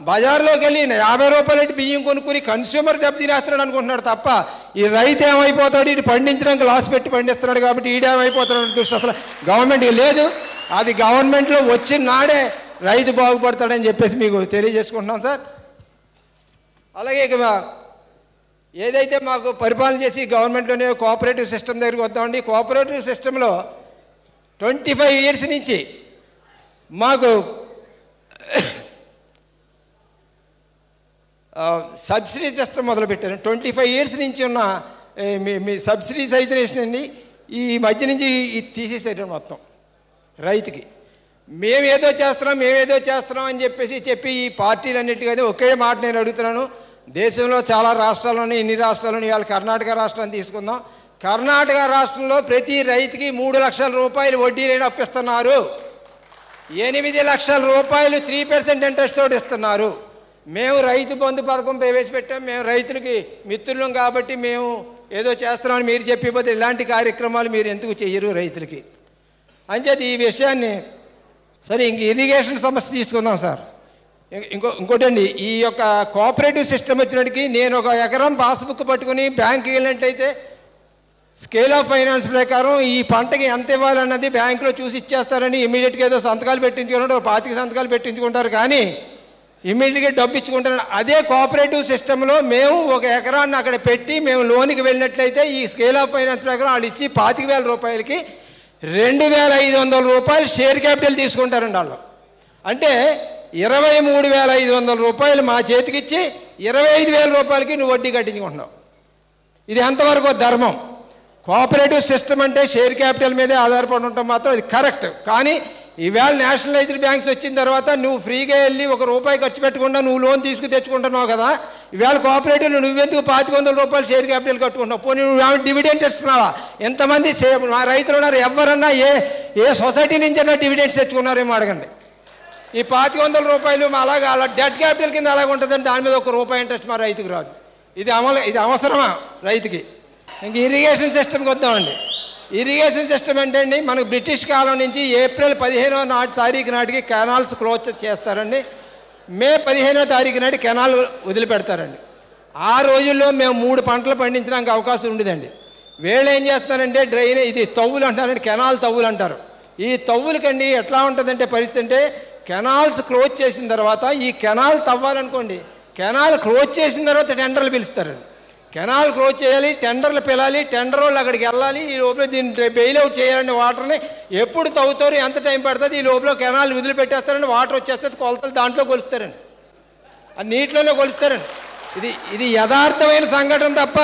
బజార్లోకి వెళ్ళి 50 రూపాయలు బియ్యం కొనుక్కుని కన్స్యూమర్ దెబ్బతినేస్తున్నాడు అనుకుంటున్నాడు తప్ప, ఈ రైతు ఏమైపోతాడు, ఇటు పండించడానికి లాస్ పెట్టి పండిస్తున్నాడు కాబట్టి ఈడేమైపోతాడు దృష్టి అసలు గవర్నమెంట్కి లేదు. అది గవర్నమెంట్లో వచ్చిన నాడే రైతు బాగుపడతాడని చెప్పేసి మీకు తెలియజేసుకుంటున్నాం సార్. అలాగే ఇక ఏదైతే మాకు పరిపాలన చేసి గవర్నమెంట్లోనే కోఆపరేటివ్ సిస్టమ్ దగ్గరికి వద్దామండి. కోఆపరేటివ్ సిస్టంలో 25 years నుంచి మాకు సబ్సిడీ సిస్టమ్ మొదలుపెట్టారు. 25 years నుంచి ఉన్న మీ సబ్సిడీస్ అయితే వేసినండి, ఈ మధ్య నుంచి తీసేసారు మొత్తం రైతుకి. మేమేదో చేస్తున్నాం అని చెప్పి ఈ పార్టీలన్నిటికీ అయితే ఒకే మాట నేను అడుగుతున్నాను. దేశంలో చాలా రాష్ట్రాల్లోనే, ఇన్ని రాష్ట్రాల్లోనే, ఇవాళ కర్ణాటక రాష్ట్రాన్ని తీసుకుందాం. కర్ణాటక రాష్ట్రంలో ప్రతి రైతుకి 3 లక్షల రూపాయలు వడ్డీ రేటు అప్పిస్తున్నారు. 8 లక్షల రూపాయలు 3% ఇంట్రెస్ట్ తోటి ఇస్తున్నారు. మేము రైతు బంధు పథకం ప్రవేశపెట్టాం. మేము రైతులకి మిత్రులం కాబట్టి మేము ఏదో చేస్తున్నామని మీరు చెప్పిపోతే ఇలాంటి కార్యక్రమాలు మీరు ఎందుకు చెయ్యరు రైతులకి అంచేది ఈ విషయాన్ని. సరే, ఇంక ఇరిగేషన్ సమస్య తీసుకుందాం సార్. ఇంకోటండి, ఈ యొక్క కోఆపరేటివ్ సిస్టమ్ వచ్చినట్టుకి నేను ఒక ఎకరం పాస్బుక్ పట్టుకుని బ్యాంక్కి వెళ్ళినట్టయితే స్కేల్ ఆఫ్ ఫైనాన్స్ ప్రకారం ఈ పంటకి ఎంత ఇవ్వాలన్నది బ్యాంకులో చూసి ఇచ్చేస్తారని ఇమీడియట్గా ఏదో సంతకాలు పెట్టించుకుంటారు, 25 సంతకాలు పెట్టించుకుంటారు, కానీ ఇమీడియట్గా డబ్బు ఇచ్చుకుంటారు. అదే కోఆపరేటివ్ సిస్టంలో మేము ఒక ఎకరాన్ని అక్కడ పెట్టి మేము లోన్కి వెళ్ళినట్లయితే ఈ స్కేల్ ఆఫ్ ఫైనాన్స్ ప్రకారం వాళ్ళు ఇచ్చి 25,000 రూపాయలకి 2,500 రూపాయలు షేర్ క్యాపిటల్ తీసుకుంటారండి వాళ్ళు. అంటే 23,500 రూపాయలు మా చేతికి ఇచ్చి 25,000 రూపాయలకి నువ్వు వడ్డీ కట్టించుకుంటున్నావు. ఇది ఎంతవరకు ధర్మం? కోఆపరేటివ్ సిస్టమ్ అంటే షేర్ క్యాపిటల్ మీదే ఆధారపడి ఉంటాం మాత్రం ఇది కరెక్ట్. కానీ ఈవేళ నేషనలైజ్డ్ బ్యాంక్స్ వచ్చిన తర్వాత నువ్వు ఫ్రీగా వెళ్ళి ₹1 ఖర్చు పెట్టకుండా నువ్వు లోన్ తీసుకు తెచ్చుకుంటున్నావు కదా. ఈవేళ కోఆపరేటివ్లో నువ్వెందుకు 2500 రూపాయలు షేర్ క్యాపిటల్ కట్టుకుంటున్నావు? పోనీ నువ్వు డివిడెంట్ ఇస్తున్నావా? ఎంతమంది మా రైతులు ఉన్నారు, ఎవరన్నా ఏ సొసైటీ నుంచైనా డివిడెంట్స్ తెచ్చుకున్నారేమో అడగండి. ఈ 2500 రూపాయలు అలాగే అలా డెట్ క్యాపిటల్ కింద అలాగ ఉంటుందండి, దాని మీద ₹1 ఇంట్రెస్ట్ మా రైతుకు రాదు. ఇది అవసరమా రైతుకి? ఇంక ఇరిగేషన్ సిస్టమ్కి వద్దామండి. ఇరిగేషన్ సిస్టమ్ అంటే అండి, మనకు బ్రిటిష్ కాలం నుంచి ఏప్రిల్ 15వ తారీఖు నాటికి కెనాల్స్ క్లోజ్ చేస్తారండి. మే 15వ తారీఖు నాటి కెనాల్ వదిలిపెడతారండి. ఆ రోజుల్లో మేము 3 పంటలు పండించడానికి అవకాశం ఉండేదండి. వీళ్ళు ఏం చేస్తున్నారంటే ఇది తవ్వులు అంటారండి, కెనాల్ తవ్వులు అంటారు. ఈ తవ్వులకండి ఎట్లా ఉంటుందంటే పరిస్థితి అంటే, కెనాల్స్ క్లోజ్ చేసిన తర్వాత ఈ కెనాల్ తవ్వాలనుకోండి, కెనాల్ క్లోజ్ చేసిన తర్వాత టెండర్లు పిలుస్తారండి. కెనాల్ క్లోజ్ చేయాలి, టెండర్లు పిలాలి, టెండర్ వాళ్ళు అక్కడికి వెళ్ళాలి. ఈ లోపల దీన్ని బెయిల్అవుట్ చేయాలండి. వాటర్ని ఎప్పుడు తవ్వుతారు, ఎంత టైం పడుతుంది, ఈ లోపల కెనాల్ వదిలిపెట్టేస్తారండి. వాటర్ వచ్చేస్తుంది, కొలతలు దాంట్లో కొలుస్తారండి, అది నీటిలోనే కొలుస్తారండి. ఇది యథార్థమైన సంఘటన తప్ప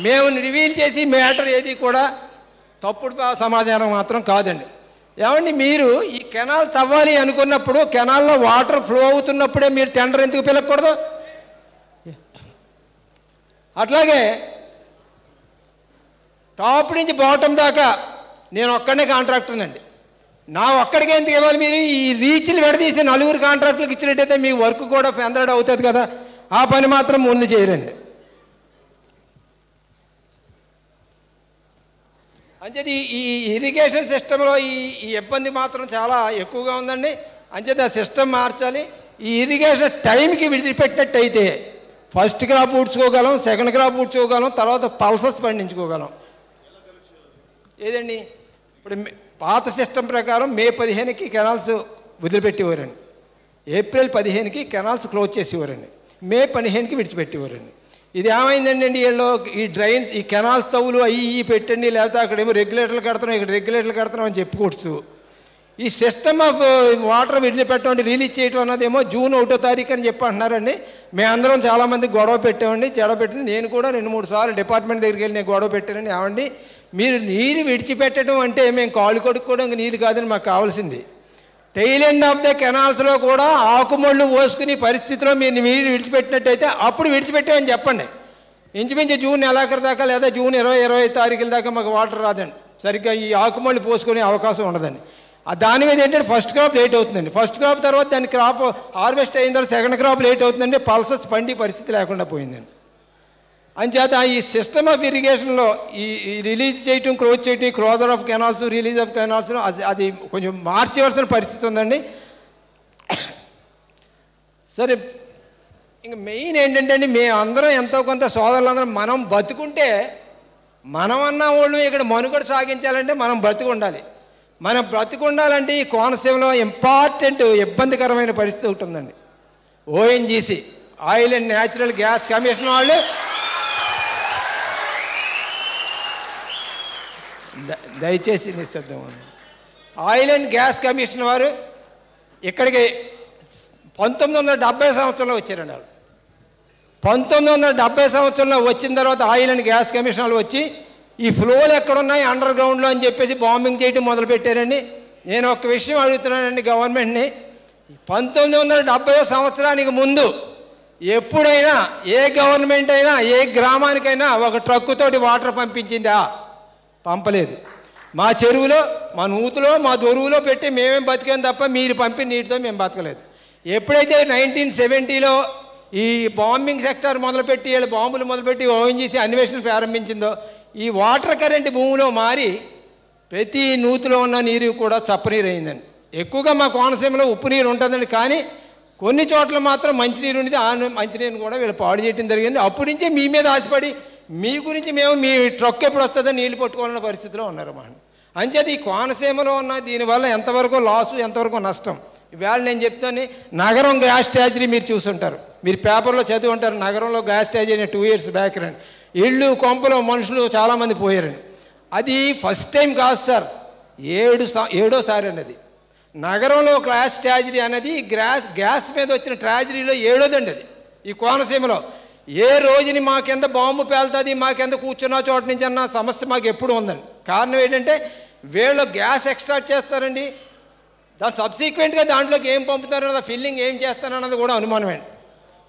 మేము రివీల్ చేసి మ్యాటర్ ఏది కూడా తప్పుడు సమాచారం మాత్రం కాదండి. ఏమండి, మీరు ఈ కెనాల్ తవ్వాలి అనుకున్నప్పుడు కెనాల్లో వాటర్ ఫ్లో అవుతున్నప్పుడే మీరు టెండర్ ఎందుకు పిలవకూడదు? అట్లాగే టాప్ నుంచి బాటం దాకా నేను ఒక్కడనే కాంట్రాక్టర్నండి. నా ఒక్కడికి ఎందుకు ఇవ్వాలి? మీరు ఈ రీచ్లు విడదీసి 4 కాంట్రాక్టులకు ఇచ్చినట్టయితే మీ వర్క్ కూడా ఫెందర్డ్ అవుతుంది కదా. ఆ పని మాత్రం ముందు చేయరండి. అంచేది ఈ ఇరిగేషన్ సిస్టంలో ఈ ఇబ్బంది మాత్రం చాలా ఎక్కువగా ఉందండి. అంచేది ఆ సిస్టమ్ మార్చాలి. ఈ ఇరిగేషన్ టైంకి విడిచిపెట్టినట్టయితే ఫస్ట్ క్రాప్ ఊడ్చుకోగలం, సెకండ్ క్రాప్ ఊడ్చుకోగలం, తర్వాత పల్సస్ పండించుకోగలం. ఏదండి, ఇప్పుడు పాత సిస్టమ్ ప్రకారం మే 15కి కెనాల్స్ వదిలిపెట్టేవారండి, ఏప్రిల్ 15కి కెనాల్స్ క్లోజ్ చేసేవారండి, మే 15కి విడిచిపెట్టేవారండి. ఇది ఏమైందండి, వీళ్ళు ఈ కెనాల్స్ తవ్వులు అవి పెట్టండి, లేకపోతే అక్కడేమో రెగ్యులేటర్లు కడుతున్నాం, ఇక్కడ రెగ్యులేటర్లు కడుతున్నాం అని చెప్పుకోవచ్చు. ఈ సిస్టమ్ ఆఫ్ వాటర్ విడిచిపెట్టండి, రిలీజ్ చేయటం అన్నదేమో జూన్ 1వ తారీఖు అని చెప్పి అంటున్నారండి. మేమందరం చాలామంది గొడవ పెట్టామండి. పెట్టింది నేను కూడా 2-3 సార్లు డిపార్ట్మెంట్ దగ్గరికి వెళ్ళి నేను గొడవ పెట్టానండి. ఏమండి, మీరు నీరు విడిచిపెట్టడం అంటే మేము కాళ్ళు కొడుక్కోవడానికి నీరు కాదని మాకు కావాల్సింది. టెయిల్ ఎండ్ ఆఫ్ ద కెనాల్స్లో కూడా ఆకుమళ్ళు పోసుకునే పరిస్థితిలో మీరు నీరు విడిచిపెట్టినట్టయితే అప్పుడు విడిచిపెట్టామని చెప్పండి. ఇంచుమించు జూన్ నెలాఖరు దాకా లేదా జూన్ 20-25 తారీఖుల దాకా మాకు వాటర్ రాదండి. సరిగ్గా ఈ ఆకుమళ్ళు పోసుకునే అవకాశం ఉండదండి. దాని మీద ఏంటంటే ఫస్ట్ క్రాప్ లేట్ అవుతుందండి. ఫస్ట్ క్రాప్ తర్వాత దాని క్రాప్ హార్వెస్ట్ అయిన తర్వాత సెకండ్ క్రాప్ లేట్ అవుతుందండి. పల్సెస్ పండి పరిస్థితి లేకుండా పోయిందండి. అంచేత ఈ సిస్టమ్ ఆఫ్ ఇరిగేషన్లో ఈ రిలీజ్ చేయటం, క్లోజ్ చేయటం, closure of canals, release of canals అది కొంచెం మార్చవలసిన పరిస్థితి ఉందండి. సరే, ఇంక మెయిన్ ఏంటంటే అండి, మేము అందరం ఎంతో కొంత సోదరులందరం మనం బతుకుంటే మనం అన్న వాళ్ళు ఇక్కడ మనుగడ సాగించాలంటే మనం బ్రతుకుండాలి. మనం బ్రతుకుండాలంటే ఈ కోనసీమలో ఇంపార్టెంట్ ఇబ్బందికరమైన పరిస్థితి ఒకటి ఉందండి. ONGC, oil and natural gas commission వాళ్ళు దయచేసి నిశ్శబ్దం. ఆయిల్ అండ్ గ్యాస్ కమిషన్ వారు ఇక్కడికి 1970 సంవత్సరంలో వచ్చారండి. వాళ్ళు 1970 సంవత్సరంలో వచ్చిన తర్వాత ఆయిల్ అండ్ గ్యాస్ కమిషన్ వాళ్ళు వచ్చి ఈ ఫ్లోలు ఎక్కడున్నాయి అండర్ గ్రౌండ్లో అని చెప్పేసి బాంబింగ్ చేయడం మొదలుపెట్టారండి. నేను ఒక విషయం అడుగుతున్నానండి గవర్నమెంట్ని, 1970 సంవత్సరానికి ముందు ఎప్పుడైనా ఏ గవర్నమెంట్ అయినా ఏ గ్రామానికైనా ఒక ట్రక్కుతోటి వాటర్ పంపించిందా? పంపలేదు. మా చెరువులో, మా నూతులో, మా దొరువులో పెట్టి మేమేం బతికాం తప్ప మీరు పంపిన నీటితో మేము బతకలేదు. ఎప్పుడైతే 1970లో ఈ బాంబింగ్ సెక్టార్ మొదలుపెట్టి వీళ్ళు బాంబులు మొదలుపెట్టి ఓఎన్జీసీ అన్వేషణ ప్రారంభించిందో ఈ వాటర్ కరెంట్ భూమిలో మారి ప్రతి నూతులో ఉన్న నీరు కూడా చప్పనీరు అయిందండి. ఎక్కువగా మా కోనసీమలో ఉప్పు నీరు ఉంటుందండి, కానీ కొన్ని చోట్ల మాత్రం మంచినీరు ఉండేది. ఆ మంచినీరుని కూడా వీళ్ళు పాడు చేయడం జరిగింది. అప్పటి నుంచే మీ మీద ఆశపడి మీ గురించి మేము మీ ట్రక్ ఎప్పుడు వస్తుందో నీళ్ళు పట్టుకోవాలన్న పరిస్థితిలో ఉన్నారు అన్నమాట. అంచేత ఈ కోనసీమలో ఉన్న దీనివల్ల ఎంతవరకు లాసు, ఎంతవరకు నష్టం ఇవాళ నేను చెప్తాను. నగరం గ్యాస్ ట్రాజడీ మీరు చూసుంటారు, మీరు పేపర్లో చదివి ఉంటారు. నగరంలో గ్యాస్ ట్రాజడీ 2 years బ్యాక్ రండి, ఇళ్ళు కొంపలో మనుషులు చాలామంది పోయారండి. అది ఫస్ట్ టైం కాదు సార్, 7వ అండి. అది నగరంలో గ్యాస్ ట్రాజడీ అనేది గ్యాస్ మీద వచ్చిన ట్రాజడీలో 7వదండి అది. ఈ కోనసీమలో ఏ రోజుని మాకెంత బాంబు పేలుతుంది, మాకెంత కూర్చున్న చోట నుంచి అన్న సమస్య మాకు ఎప్పుడు ఉందండి. కారణం ఏంటంటే వీళ్ళు గ్యాస్ ఎక్స్ట్రాక్ట్ చేస్తారండి, దాని సబ్సిక్వెంట్గా దాంట్లోకి ఏం పంపుతారన్నది, ఫిల్లింగ్ ఏం చేస్తారన్నది కూడా అనుమానమేండి.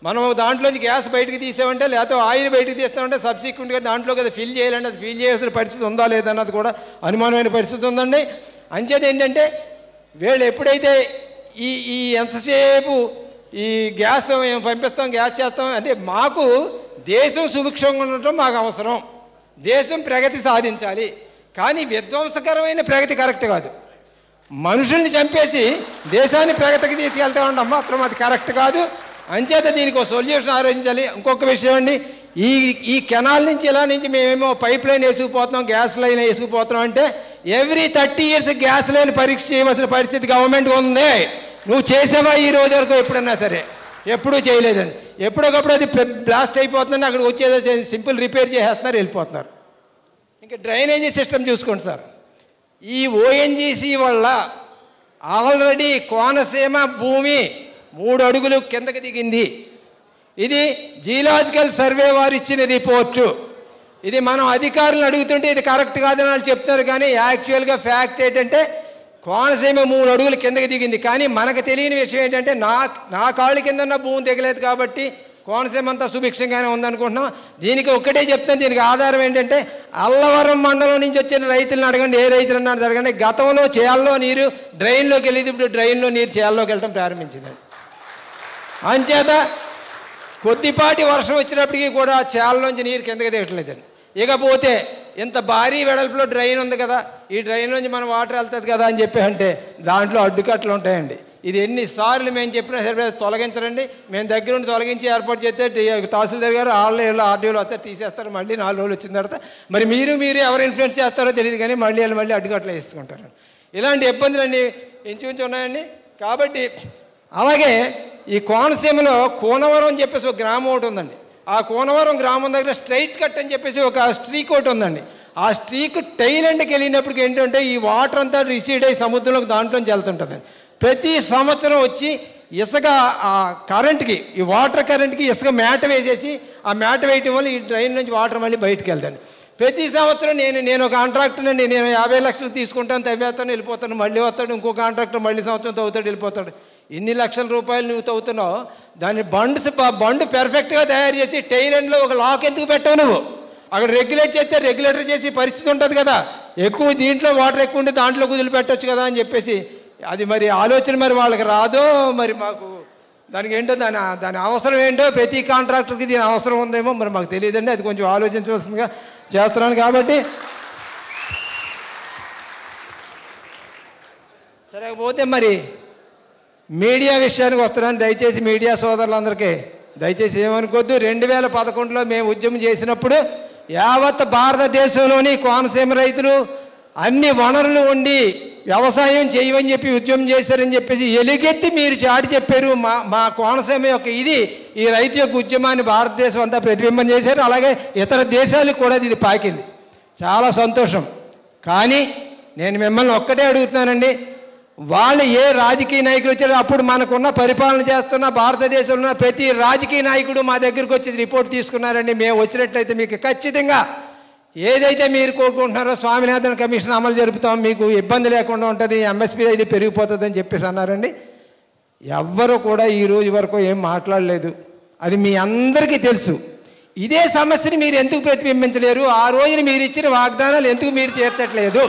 మనం దాంట్లోంచి గ్యాస్ బయటకు తీసామంటే లేకపోతే ఆయిల్ బయటకు తీస్తామంటే సబ్సిక్వెంట్గా దాంట్లోకి అది ఫిల్ చేయాలంటే అది ఫిల్ చేయాల్సిన పరిస్థితి ఉందా లేదన్నది కూడా అనుమానమైన పరిస్థితి ఉందండి. అంచేది ఏంటంటే వీళ్ళు ఎప్పుడైతే ఈ ఎంతసేపు ఈ గ్యాస్ మేము పంపిస్తాం, గ్యాస్ చేస్తాం అంటే మాకు దేశం సుభిక్షంగా ఉండటం మాకు అవసరం, దేశం ప్రగతి సాధించాలి. కానీ విధ్వంసకరమైన ప్రగతి కరెక్ట్ కాదు. మనుషుల్ని చంపేసి దేశాన్ని ప్రగతికి తీసుకెళ్తా ఉండడం మాత్రం అది కరెక్ట్ కాదు. అంచేత దీనికి ఒక సొల్యూషన్ ఆలోచించాలి. ఇంకొక విషయం అండి, ఈ కెనాల్ నుంచి ఇలా నుంచి మేమేమో పైప్ లైన్ వేసుకుపోతున్నాం, గ్యాస్ లైన్ వేసుకుపోతున్నాం అంటే ఎవ్రీ 30 years గ్యాస్ లైన్ పరీక్ష చేయవలసిన పరిస్థితి గవర్నమెంట్ ఉంది. నువ్వు చేసావా ఈ రోజు వరకు ఎప్పుడన్నా సరే? ఎప్పుడూ చేయలేదండి. ఎప్పటికప్పుడు అది బ్లాస్ట్ అయిపోతుందని అక్కడికి వచ్చేదో సింపుల్ రిపేర్ చేసేస్తున్నారు, వెళ్ళిపోతున్నారు. ఇంకా డ్రైనేజీ సిస్టమ్ చూసుకోండి సార్. ఈ ఓఎన్జీసీ వల్ల ఆల్రెడీ కోనసీమ భూమి 3 అడుగులు కిందకి దిగింది. ఇది జియోలాజికల్ సర్వే వారు ఇచ్చిన రిపోర్టు. ఇది మనం అధికారులను అడుగుతుంటే ఇది కరెక్ట్ కాదని వాళ్ళు చెప్తున్నారు, కానీ యాక్చువల్గా ఫ్యాక్ట్ ఏంటంటే కోనసీమ 3 అడుగులు కిందకి దిగింది. కానీ మనకు తెలియని విషయం ఏంటంటే నా కాళ్ళు కింద ఉన్న భూమి దిగలేదు కాబట్టి కోనసీమ అంతా సుభిక్షంగానే ఉందనుకుంటున్నాం. దీనికి ఒక్కటే చెప్తాను, దీనికి ఆధారం ఏంటంటే అల్లవరం మండలం నుంచి వచ్చిన రైతులను అడగండి, ఏ రైతులన్నా జరగండి, గతంలో చేయాల్లో నీరు డ్రైన్లోకి వెళ్ళేది, ఇప్పుడు డ్రైన్లో నీరు చేయాల్లోకి వెళ్ళడం ప్రారంభించింది. అంచేత కొద్దిపాటి వర్షం వచ్చినప్పటికీ కూడా చేయాల్లోంచి నీరు కిందకి దిగట్లేదండి. ఇకపోతే ఇంత భారీ వెడల్పులో డ్రైన్ ఉంది కదా, ఈ డ్రైన్ నుంచి మనం వాటర్ వెళ్తుంది కదా అని చెప్పి అంటే దాంట్లో అడ్డుకట్లు ఉంటాయండి. ఇది ఎన్నిసార్లు మేము చెప్పినా సరే తొలగించరండి. మేము దగ్గర ఉండి తొలగించి ఏర్పాటు చేస్తే తహసీల్దార్ గారు వాళ్ళు ఆర్డీఓలు వస్తే తీసేస్తారు. మళ్ళీ 4 రోజులు వచ్చిన తర్వాత మరి మీరు ఎవరు ఇన్ఫ్లుయెన్స్ చేస్తారో తెలియదు, కానీ మళ్ళీ అడ్డుకట్లు వేసుకుంటారు. ఇలాంటి ఇబ్బందులన్నీ ఇంచుమించు ఉన్నాయండి. కాబట్టి అలాగే ఈ కోనసీమలో కోనవరం అని చెప్పేసి ఒక గ్రామం ఒకటి ఉందండి. ఆ కోనవరం గ్రామం దగ్గర స్ట్రైట్ కట్ అని చెప్పేసి ఒక స్ట్రీక్ ఒకటి ఉందండి. ఆ స్ట్రీక్ టైల్ ఎండ్కి వెళ్ళినప్పటికి ఏంటంటే ఈ వాటర్ అంతా రిసీడ్ అయ్యి సముద్రంలోకి దాంట్లోంచి వెళ్తుంటుందండి. ప్రతి సంవత్సరం వచ్చి ఇసుక ఆ కరెంట్కి, ఈ వాటర్ కరెంట్కి ఇసుక మేట వేసేసి ఆ మేట వేయటం వల్ల ఈ డ్రైన్ నుంచి వాటర్ మళ్ళీ బయటకు వెళ్తాండి. ప్రతి సంవత్సరం నేను ఒక కాంట్రాక్టర్ అండి, నేను 50 లక్షలు తీసుకుంటాను, తవ్వేస్తాను, వెళ్ళిపోతాను, మళ్ళీ వస్తాడు ఇంకో కాంట్రాక్టర్, మళ్ళీ సంవత్సరం తవ్వుతాడు, వెళ్ళిపోతాడు. ఇన్ని లక్షల రూపాయలు నువ్వు తవ్వుతున్నావు, దాన్ని బండు పెర్ఫెక్ట్గా తయారు చేసి టైర్ ఎండ్లో ఒక లాక్ ఎందుకు పెట్టావు నువ్వు? అక్కడ రెగ్యులేట్ చేస్తే రెగ్యులేటర్ చేసి పరిస్థితి ఉంటుంది కదా, ఎక్కువ దీంట్లో వాటర్ ఎక్కువ ఉంటే దాంట్లో కుదిలి పెట్టవచ్చు కదా అని చెప్పేసి అది మరి ఆలోచన మరి వాళ్ళకి రాదో మరి మాకు దానికి ఏంటో దాని అవసరం ఏంటో ప్రతి కాంట్రాక్టర్కి దీని అవసరం ఉందేమో మరి మాకు తెలియదండి. అది కొంచెం ఆలోచించవలసిందిగా చేస్తున్నాను. కాబట్టి సరే, పోతే మరి మీడియా విషయానికి వస్తున్నాను. దయచేసి మీడియా సోదరులందరికీ దయచేసి ఏమనుకోద్దు. 2011లో మేము ఉద్యమం చేసినప్పుడు యావత్ భారతదేశంలోని కోనసీమ రైతులు అన్ని వనరులు ఉండి వ్యవసాయం చేయమని చెప్పి ఉద్యమం చేశారని చెప్పేసి ఎలుగెత్తి మీరు చాటి చెప్పారు. మా కోనసీమ యొక్క ఈ రైతు యొక్క ఉద్యమాన్ని భారతదేశం అంతా ప్రతిబింబం చేశారు. అలాగే ఇతర దేశాలకు కూడా ఇది పాకింది. చాలా సంతోషం. కానీ నేను మిమ్మల్ని ఒక్కటే అడుగుతున్నానండి, వాళ్ళు ఏ రాజకీయ నాయకులు వచ్చారో అప్పుడు మనకున్న పరిపాలన చేస్తున్న భారతదేశంలో ఉన్న ప్రతి రాజకీయ నాయకుడు మా దగ్గరికి వచ్చి రిపోర్ట్ తీసుకున్నారండి. మేము వచ్చినట్లయితే మీకు ఖచ్చితంగా ఏదైతే మీరు కోరుకుంటున్నారో స్వామినాథన్ కమిషన్ అమలు జరుపుతాం, మీకు ఇబ్బంది లేకుండా ఉంటుంది, ఎంఎస్పీ ఇది పెరిగిపోతుంది అని చెప్పేసి అన్నారండి. ఎవ్వరూ కూడా ఈ రోజు వరకు ఏం మాట్లాడలేదు. అది మీ అందరికీ తెలుసు. ఇదే సమస్యని మీరు ఎందుకు ప్రతిబింబించలేరు? ఆ రోజున మీరు ఇచ్చిన వాగ్దానాలు ఎందుకు మీరు తీర్చట్లేదు?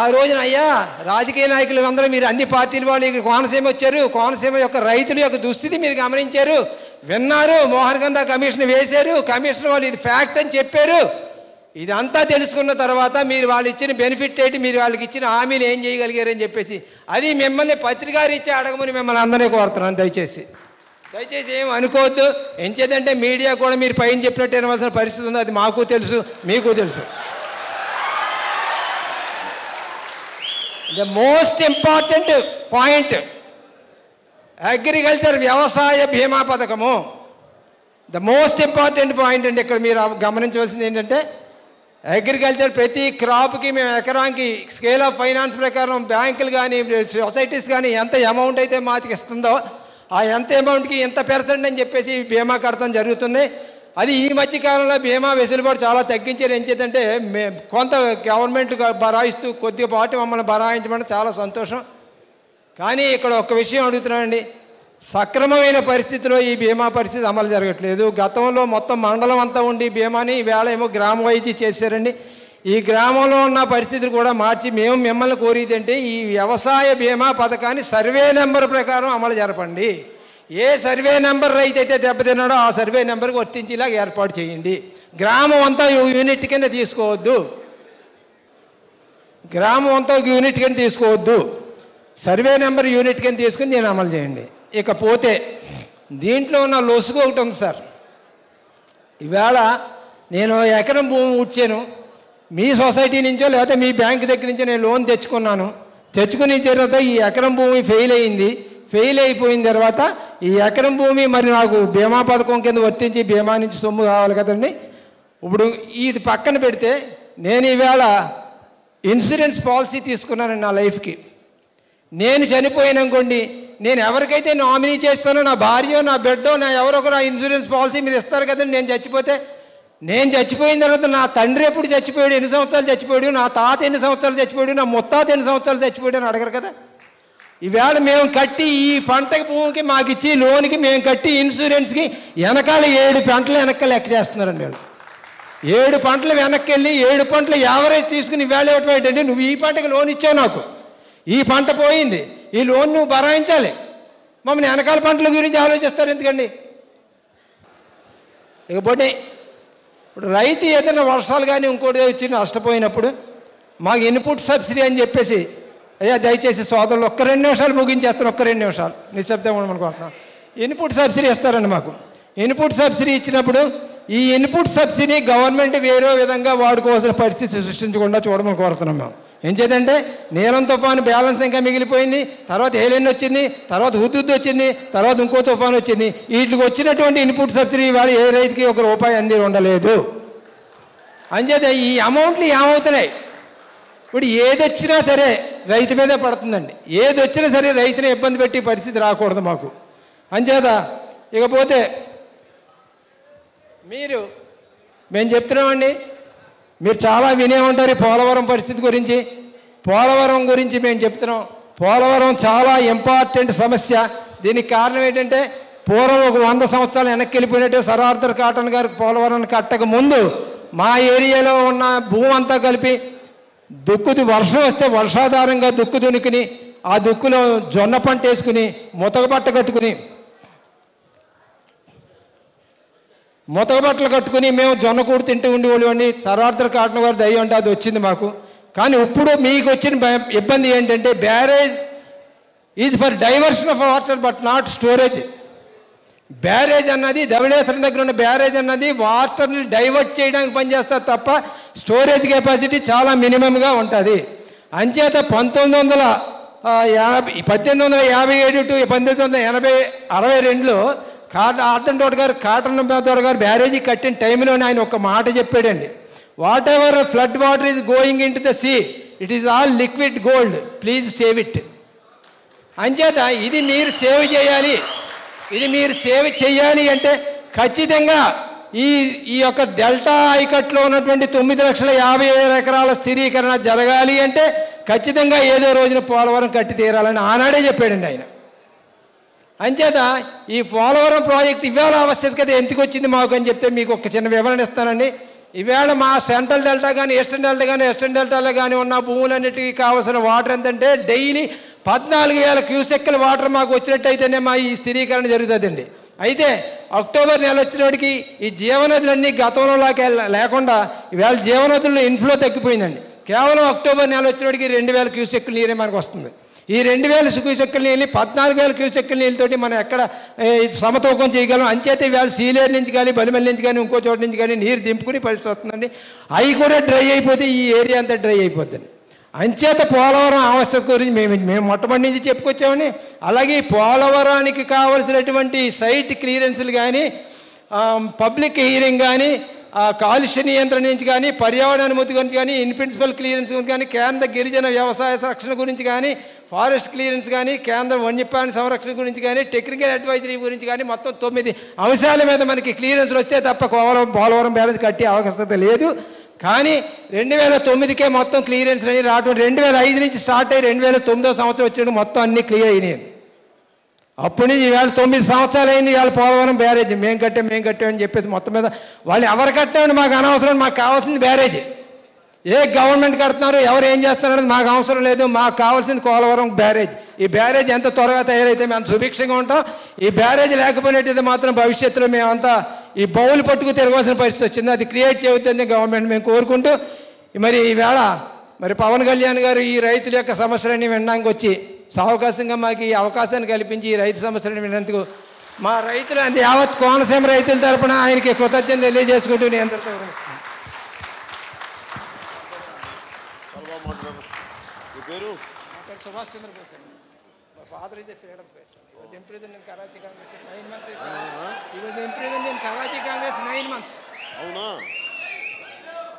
ఆ రోజున అయ్యా రాజకీయ నాయకులు అందరూ మీరు అన్ని పార్టీల వాళ్ళు ఇక్కడ కోనసీమ వచ్చారు, కోనసీమ యొక్క రైతుల యొక్క దుస్థితి మీరు గమనించారు, విన్నారు, మోహన్ గంధా కమిషన్ వేశారు, కమిషన్ వాళ్ళు ఇది ఫ్యాక్ట్ అని చెప్పారు. ఇదంతా తెలుసుకున్న తర్వాత మీరు వాళ్ళు ఇచ్చిన బెనిఫిట్ ఏంటి, మీరు వాళ్ళకి ఇచ్చిన హామీలు ఏం చేయగలిగారని చెప్పేసి అది మిమ్మల్ని పత్రికా రీత్యా అడగమని మిమ్మల్ని అందరినీ కోరుతున్నాను. దయచేసి ఏం అనుకోవద్దు. ఎంచేదంటే మీడియా కూడా మీరు పైన చెప్పినట్టు వినవలసిన పరిస్థితి ఉంది. అది మాకు తెలుసు, మీకు తెలుసు. The most important point agriculture వ్యవసాయ బీమా పథకము. ద మోస్ట్ ఇంపార్టెంట్ పాయింట్ అండి. ఇక్కడ మీరు గమనించవలసింది ఏంటంటే అగ్రికల్చర్ ప్రతి క్రాప్కి మేము ఎకరానికి స్కేల్ ఆఫ్ ఫైనాన్స్ ప్రకారం బ్యాంకులు కానీ సొసైటీస్ కానీ ఎంత అమౌంట్ అయితే మాకు ఇస్తుందో ఆ ఎంత అమౌంట్కి ఎంత % అని చెప్పేసి బీమా కడతాం జరుగుతుంది. అది ఈ మధ్యకాలంలో బీమా వెసులుబాటు చాలా తగ్గించారు. ఏం చేద్దంటే కొంత గవర్నమెంట్ బరాయిస్తూ కొద్దిపాటి మమ్మల్ని బరాయించమని చాలా సంతోషం. కానీ ఇక్కడ ఒక్క విషయం అడుగుతున్నానండి, సక్రమమైన పరిస్థితిలో ఈ బీమా పరిస్థితి అమలు జరగట్లేదు. గతంలో మొత్తం మండలం అంతా ఉండి బీమాని ఈవేళ ఏమో గ్రామ వైద్యం చేశారండి. ఈ గ్రామంలో ఉన్న పరిస్థితులు కూడా మార్చి మేము మిమ్మల్ని కోరేది అంటే ఈ వ్యవసాయ బీమా పథకాన్ని సర్వే నెంబర్ ప్రకారం అమలు జరపండి. ఏ సర్వే నెంబర్ రైతు అయితే దెబ్బతిన్నాడో ఆ సర్వే నెంబర్కి వర్తించేలాగా ఏర్పాటు చేయండి. గ్రామం అంతా యూనిట్ కింద తీసుకోవద్దు, సర్వే నెంబర్ యూనిట్ కింద తీసుకుని నేను అమలు చేయండి. ఇకపోతే దీంట్లో ఉన్న లొసుగు ఒకటి ఉంది సార్. ఈవేళ నేను ఎకరం భూమి ఉడ్చాను, మీ సొసైటీ నుంచో లేకపోతే మీ బ్యాంక్ దగ్గర నుంచో నేను లోన్ తెచ్చుకుని తర్వాత ఈ ఎకరం భూమి ఫెయిల్ అయిపోయిన తర్వాత ఈ ఎకరం భూమి మరి నాకు బీమా పథకం కింద వర్తించి బీమా నుంచి సొమ్ము కావాలి కదండి. ఇప్పుడు ఇది పక్కన పెడితే నేను ఈవేళ ఇన్సూరెన్స్ పాలసీ తీసుకున్నానండి నా లైఫ్కి. నేను చనిపోయిననుకోండి, నేను ఎవరికైతే నామినీ చేస్తానో నా భార్యో నా బిడ్డో నా ఎవరొకరు ఆ ఇన్సూరెన్స్ పాలసీ మీరు ఇస్తారు కదండి. నేను చచ్చిపోయిన తర్వాత నా తండ్రి ఎప్పుడు చచ్చిపోయాడు, ఎన్ని సంవత్సరాలు చచ్చిపోయాడు, నా తాత ఎన్ని సంవత్సరాలు చచ్చిపోయాడు, నా ముత్తాత ఎన్ని సంవత్సరాలు చచ్చిపోయాడు అని అడగరు కదా. ఈవేళ మేము కట్టి ఈ పంట భూమికి మాకు ఇచ్చి లోన్కి మేము కట్టి ఇన్సూరెన్స్కి వెనకాల 7 పంటలు వెనక్కి లెక్క చేస్తున్నారండి వాళ్ళు. 7 పంటలు వెనక్కి వెళ్ళి 7 పంటలు యావరేజ్ తీసుకుని ఈవేళ ఇవ్వటం ఏంటంటే నువ్వు ఈ పంటకి లోన్ ఇచ్చావు, నాకు ఈ పంట పోయింది, ఈ లోన్ నువ్వు భరాయించాలి, మమ్మల్ని వెనకాల పంటల గురించి ఆలోచిస్తారు ఎందుకండి? ఇకపోతే ఇప్పుడు రైతు ఏదైనా వర్షాలు కానీ ఇంకోటి వచ్చి నష్టపోయినప్పుడు మాకు ఇన్పుట్ సబ్సిడీ అని చెప్పేసి, అయ్యా దయచేసి సోదరులు ఒక్క 2 నిమిషాలు ముగించేస్తాను, ఒక్క 2 నిమిషాలు నిశ్శబ్దం అనుకుంటున్నాం. ఇన్పుట్ సబ్సిడీ ఇస్తారండి మాకు. ఇన్పుట్ సబ్సిడీ ఇచ్చినప్పుడు ఈ ఇన్పుట్ సబ్సిడీ గవర్నమెంట్ వేరే విధంగా వాడుకోవాల్సిన పరిస్థితి సృష్టించకుండా చూడమని కోరుతున్నాం మేము. ఏం చేద్దంటే నీలం తుఫాను బ్యాలెన్స్ ఇంకా మిగిలిపోయింది, తర్వాత హేలెన్ వచ్చింది, తర్వాత హుద్హుద్ వచ్చింది, తర్వాత ఇంకో తుఫాను వచ్చింది. వీటికి వచ్చినటువంటి ఇన్పుట్ సబ్సిడీ ఇవాళ ఏ రైతుకి ₹1 అంది ఉండలేదు. అంచేత ఈ అమౌంట్లు ఏమవుతున్నాయి, ఇప్పుడు ఏదొచ్చినా సరే రైతు మీదే పడుతుందండి. ఏదొచ్చినా సరే రైతుని ఇబ్బంది పెట్టి పరిస్థితి రాకూడదు మాకు. అంచేత ఇకపోతే మేము చెప్తున్నామండి, మీరు చాలా వినే ఉంటారు పోలవరం పరిస్థితి గురించి. పోలవరం గురించి మేము చెప్తున్నాం, పోలవరం చాలా ఇంపార్టెంట్ సమస్య. దీనికి కారణం ఏంటంటే పూర్వం ఒక 100 సంవత్సరాలు వెనక్కి వెళ్ళిపోయినట్టే సర్ ఆర్థర్ కాటన్ గారు పోలవరాన్ని కట్టక ముందు మా ఏరియాలో ఉన్న భూమి అంతా కలిపి వర్షం వస్తే వర్షాధారంగా దుక్కు దునుకుని ఆ దుక్కులో జొన్న పంట వేసుకుని ముతక బట్టలు కట్టుకుని మేము జొన్న కూడు తింటూ ఉండేవాళ్ళండి. సర్ ఆర్థర్ కాటన్ గారు దయ అంటే అది వచ్చింది మాకు. కానీ ఇప్పుడు మీకు వచ్చిన ఇబ్బంది ఏంటంటే barrage is for diversion of water but not storage. Barrage అన్నది ధవళేశ్వరం దగ్గర ఉన్న బ్యారేజ్ అన్నది వాటర్ని డైవర్ట్ చేయడానికి పనిచేస్తుంది తప్ప స్టోరేజ్ కెపాసిటీ చాలా మినిమంగా ఉంటుంది. అంచేత 1857 టు 1862లో ఆర్దన్ తోట గారు కాటన్ తోట గారు బ్యారేజీ కట్టిన టైంలోనే ఆయన ఒక మాట చెప్పాడండి. Whatever flood water is going into the sea it is all liquid gold, please save it. అంచేత ఇది మీరు సేవ్ చేయాలి అంటే ఖచ్చితంగా ఈ యొక్క డెల్టా ఆయకట్లో ఉన్నటువంటి 9,50,000 ఎకరాల స్థిరీకరణ జరగాలి అంటే ఖచ్చితంగా ఏదో రోజున పోలవరం కట్టి తీరాలని ఆనాడే చెప్పాడండి ఆయన. అంచేత ఈ పోలవరం ప్రాజెక్ట్ ఇవాళ ఆవశ్యకత ఎందుకు వచ్చింది మాకు అని చెప్తే మీకు ఒక చిన్న వివరణ ఇస్తానండి. ఈవేళ మా సెంట్రల్ డెల్టా కానీ వెస్టర్న్ డెల్టాలో కానీ ఉన్న భూములన్నిటికీ కావాల్సిన వాటర్ ఎంతంటే డైలీ 14,000 క్యూసెక్కుల వాటర్ మాకు వచ్చినట్టయితేనే మా ఈ స్థిరీకరణ జరుగుతుందండి. అయితే అక్టోబర్ నెల వచ్చినప్పటికి ఈ జీవనదులన్నీ గతంలోకి లేకుండా ఈవేళ జీవనదుల్లో ఇన్ఫ్లో తగ్గిపోయిందండి. కేవలం అక్టోబర్ నెల వచ్చినప్పటికి 2,000 క్యూసెక్కుల నీరే మనకు వస్తుంది. ఈ 2,000 క్యూసెక్కుల నీళ్ళని 14,000 క్యూసెక్కుల నీళ్ళతోటి మనం ఎక్కడ సమతూకం చేయగలం. అంచేత ఈవేళ సీలేరు నుంచి కానీ బలిమల్లి నుంచి కానీ ఇంకో చోట నుంచి కానీ నీరు దింపుకుని పరిస్థితి వస్తుందండి. అవి కూడా డ్రై అయిపోతే ఈ ఏరియా అంతా డ్రై అయిపోతుంది. అంచేత పోలవరం ఆవశ్యకత గురించి మేము మొట్టమొదటి నుంచి చెప్పుకొచ్చామని. అలాగే పోలవరానికి కావలసినటువంటి సైట్ క్లియరెన్స్లు కానీ పబ్లిక్ హీరింగ్ కానీ కాలుష్య నియంత్రణ నుంచి కానీ పర్యావరణ అనుమతి గురించి కానీ ఇన్ప్రిన్సిపల్ క్లియరెన్స్ గురించి కానీ కేంద్ర గిరిజన వ్యవసాయ రక్షణ గురించి కానీ ఫారెస్ట్ క్లియరెన్స్ కానీ కేంద్ర వన్యప్రాణి సంరక్షణ గురించి కానీ టెక్నికల్ అడ్వైజరీ గురించి కానీ మొత్తం 9 అంశాల మీద మనకి క్లియరెన్స్లు వస్తే తప్ప పోలవరం బ్యారేజ్ కట్టే ఆవశ్యకత లేదు. కానీ 2009కే మొత్తం క్లియరెన్స్ అని రావడం 2005 నుంచి స్టార్ట్ అయ్యి 2009వ సంవత్సరం వచ్చినప్పుడు మొత్తం అన్నీ క్లియర్ అయినాయి. అప్పటి నుంచి ఈవేళ 9 సంవత్సరాలు అయింది. ఇవాళ పోలవరం బ్యారేజ్ మేము కట్టామని చెప్పేసి మొత్తం మీద వాళ్ళు ఎవరు కట్టామని మాకు అనవసరం. మాకు కావాల్సింది బ్యారేజ్. ఏ గవర్నమెంట్ కడుతున్నారు ఎవరు ఏం చేస్తున్నారనేది మాకు అవసరం లేదు. మాకు కావాల్సింది పోలవరం బ్యారేజ్. ఈ బ్యారేజ్ ఎంత త్వరగా తయారైతే మేము సుభిక్షంగా ఉంటాం. ఈ బ్యారేజ్ లేకపోయినట్టయితే మాత్రం భవిష్యత్తులో మేమంతా ఈ బౌలు పట్టుకు తిరగాల్సిన పరిస్థితి వచ్చింది. అది క్రియేట్ చేయవద్దని గవర్నమెంట్ మేము కోరుకుంటూ మరి ఈవేళ పవన్ కళ్యాణ్ గారు ఈ రైతుల యొక్క సమస్యలన్నీ వినడానికి వచ్చి సావకాశంగా మాకు ఈ అవకాశాన్ని కల్పించి ఈ రైతు సమస్యలను విన్నందుకు మా రైతులు అంత యావత్ కోనసీమ రైతుల తరపున ఆయనకి కృతజ్ఞత తెలియజేసుకుంటూ నేను ఎంతో సుభాష్ చంద్రబోస్ అండి. మా father is the freedom fighter. He was imprisoned in Karachi Congress 9 months. He was imprisoned in Karachi Congress 9 months. అవునా?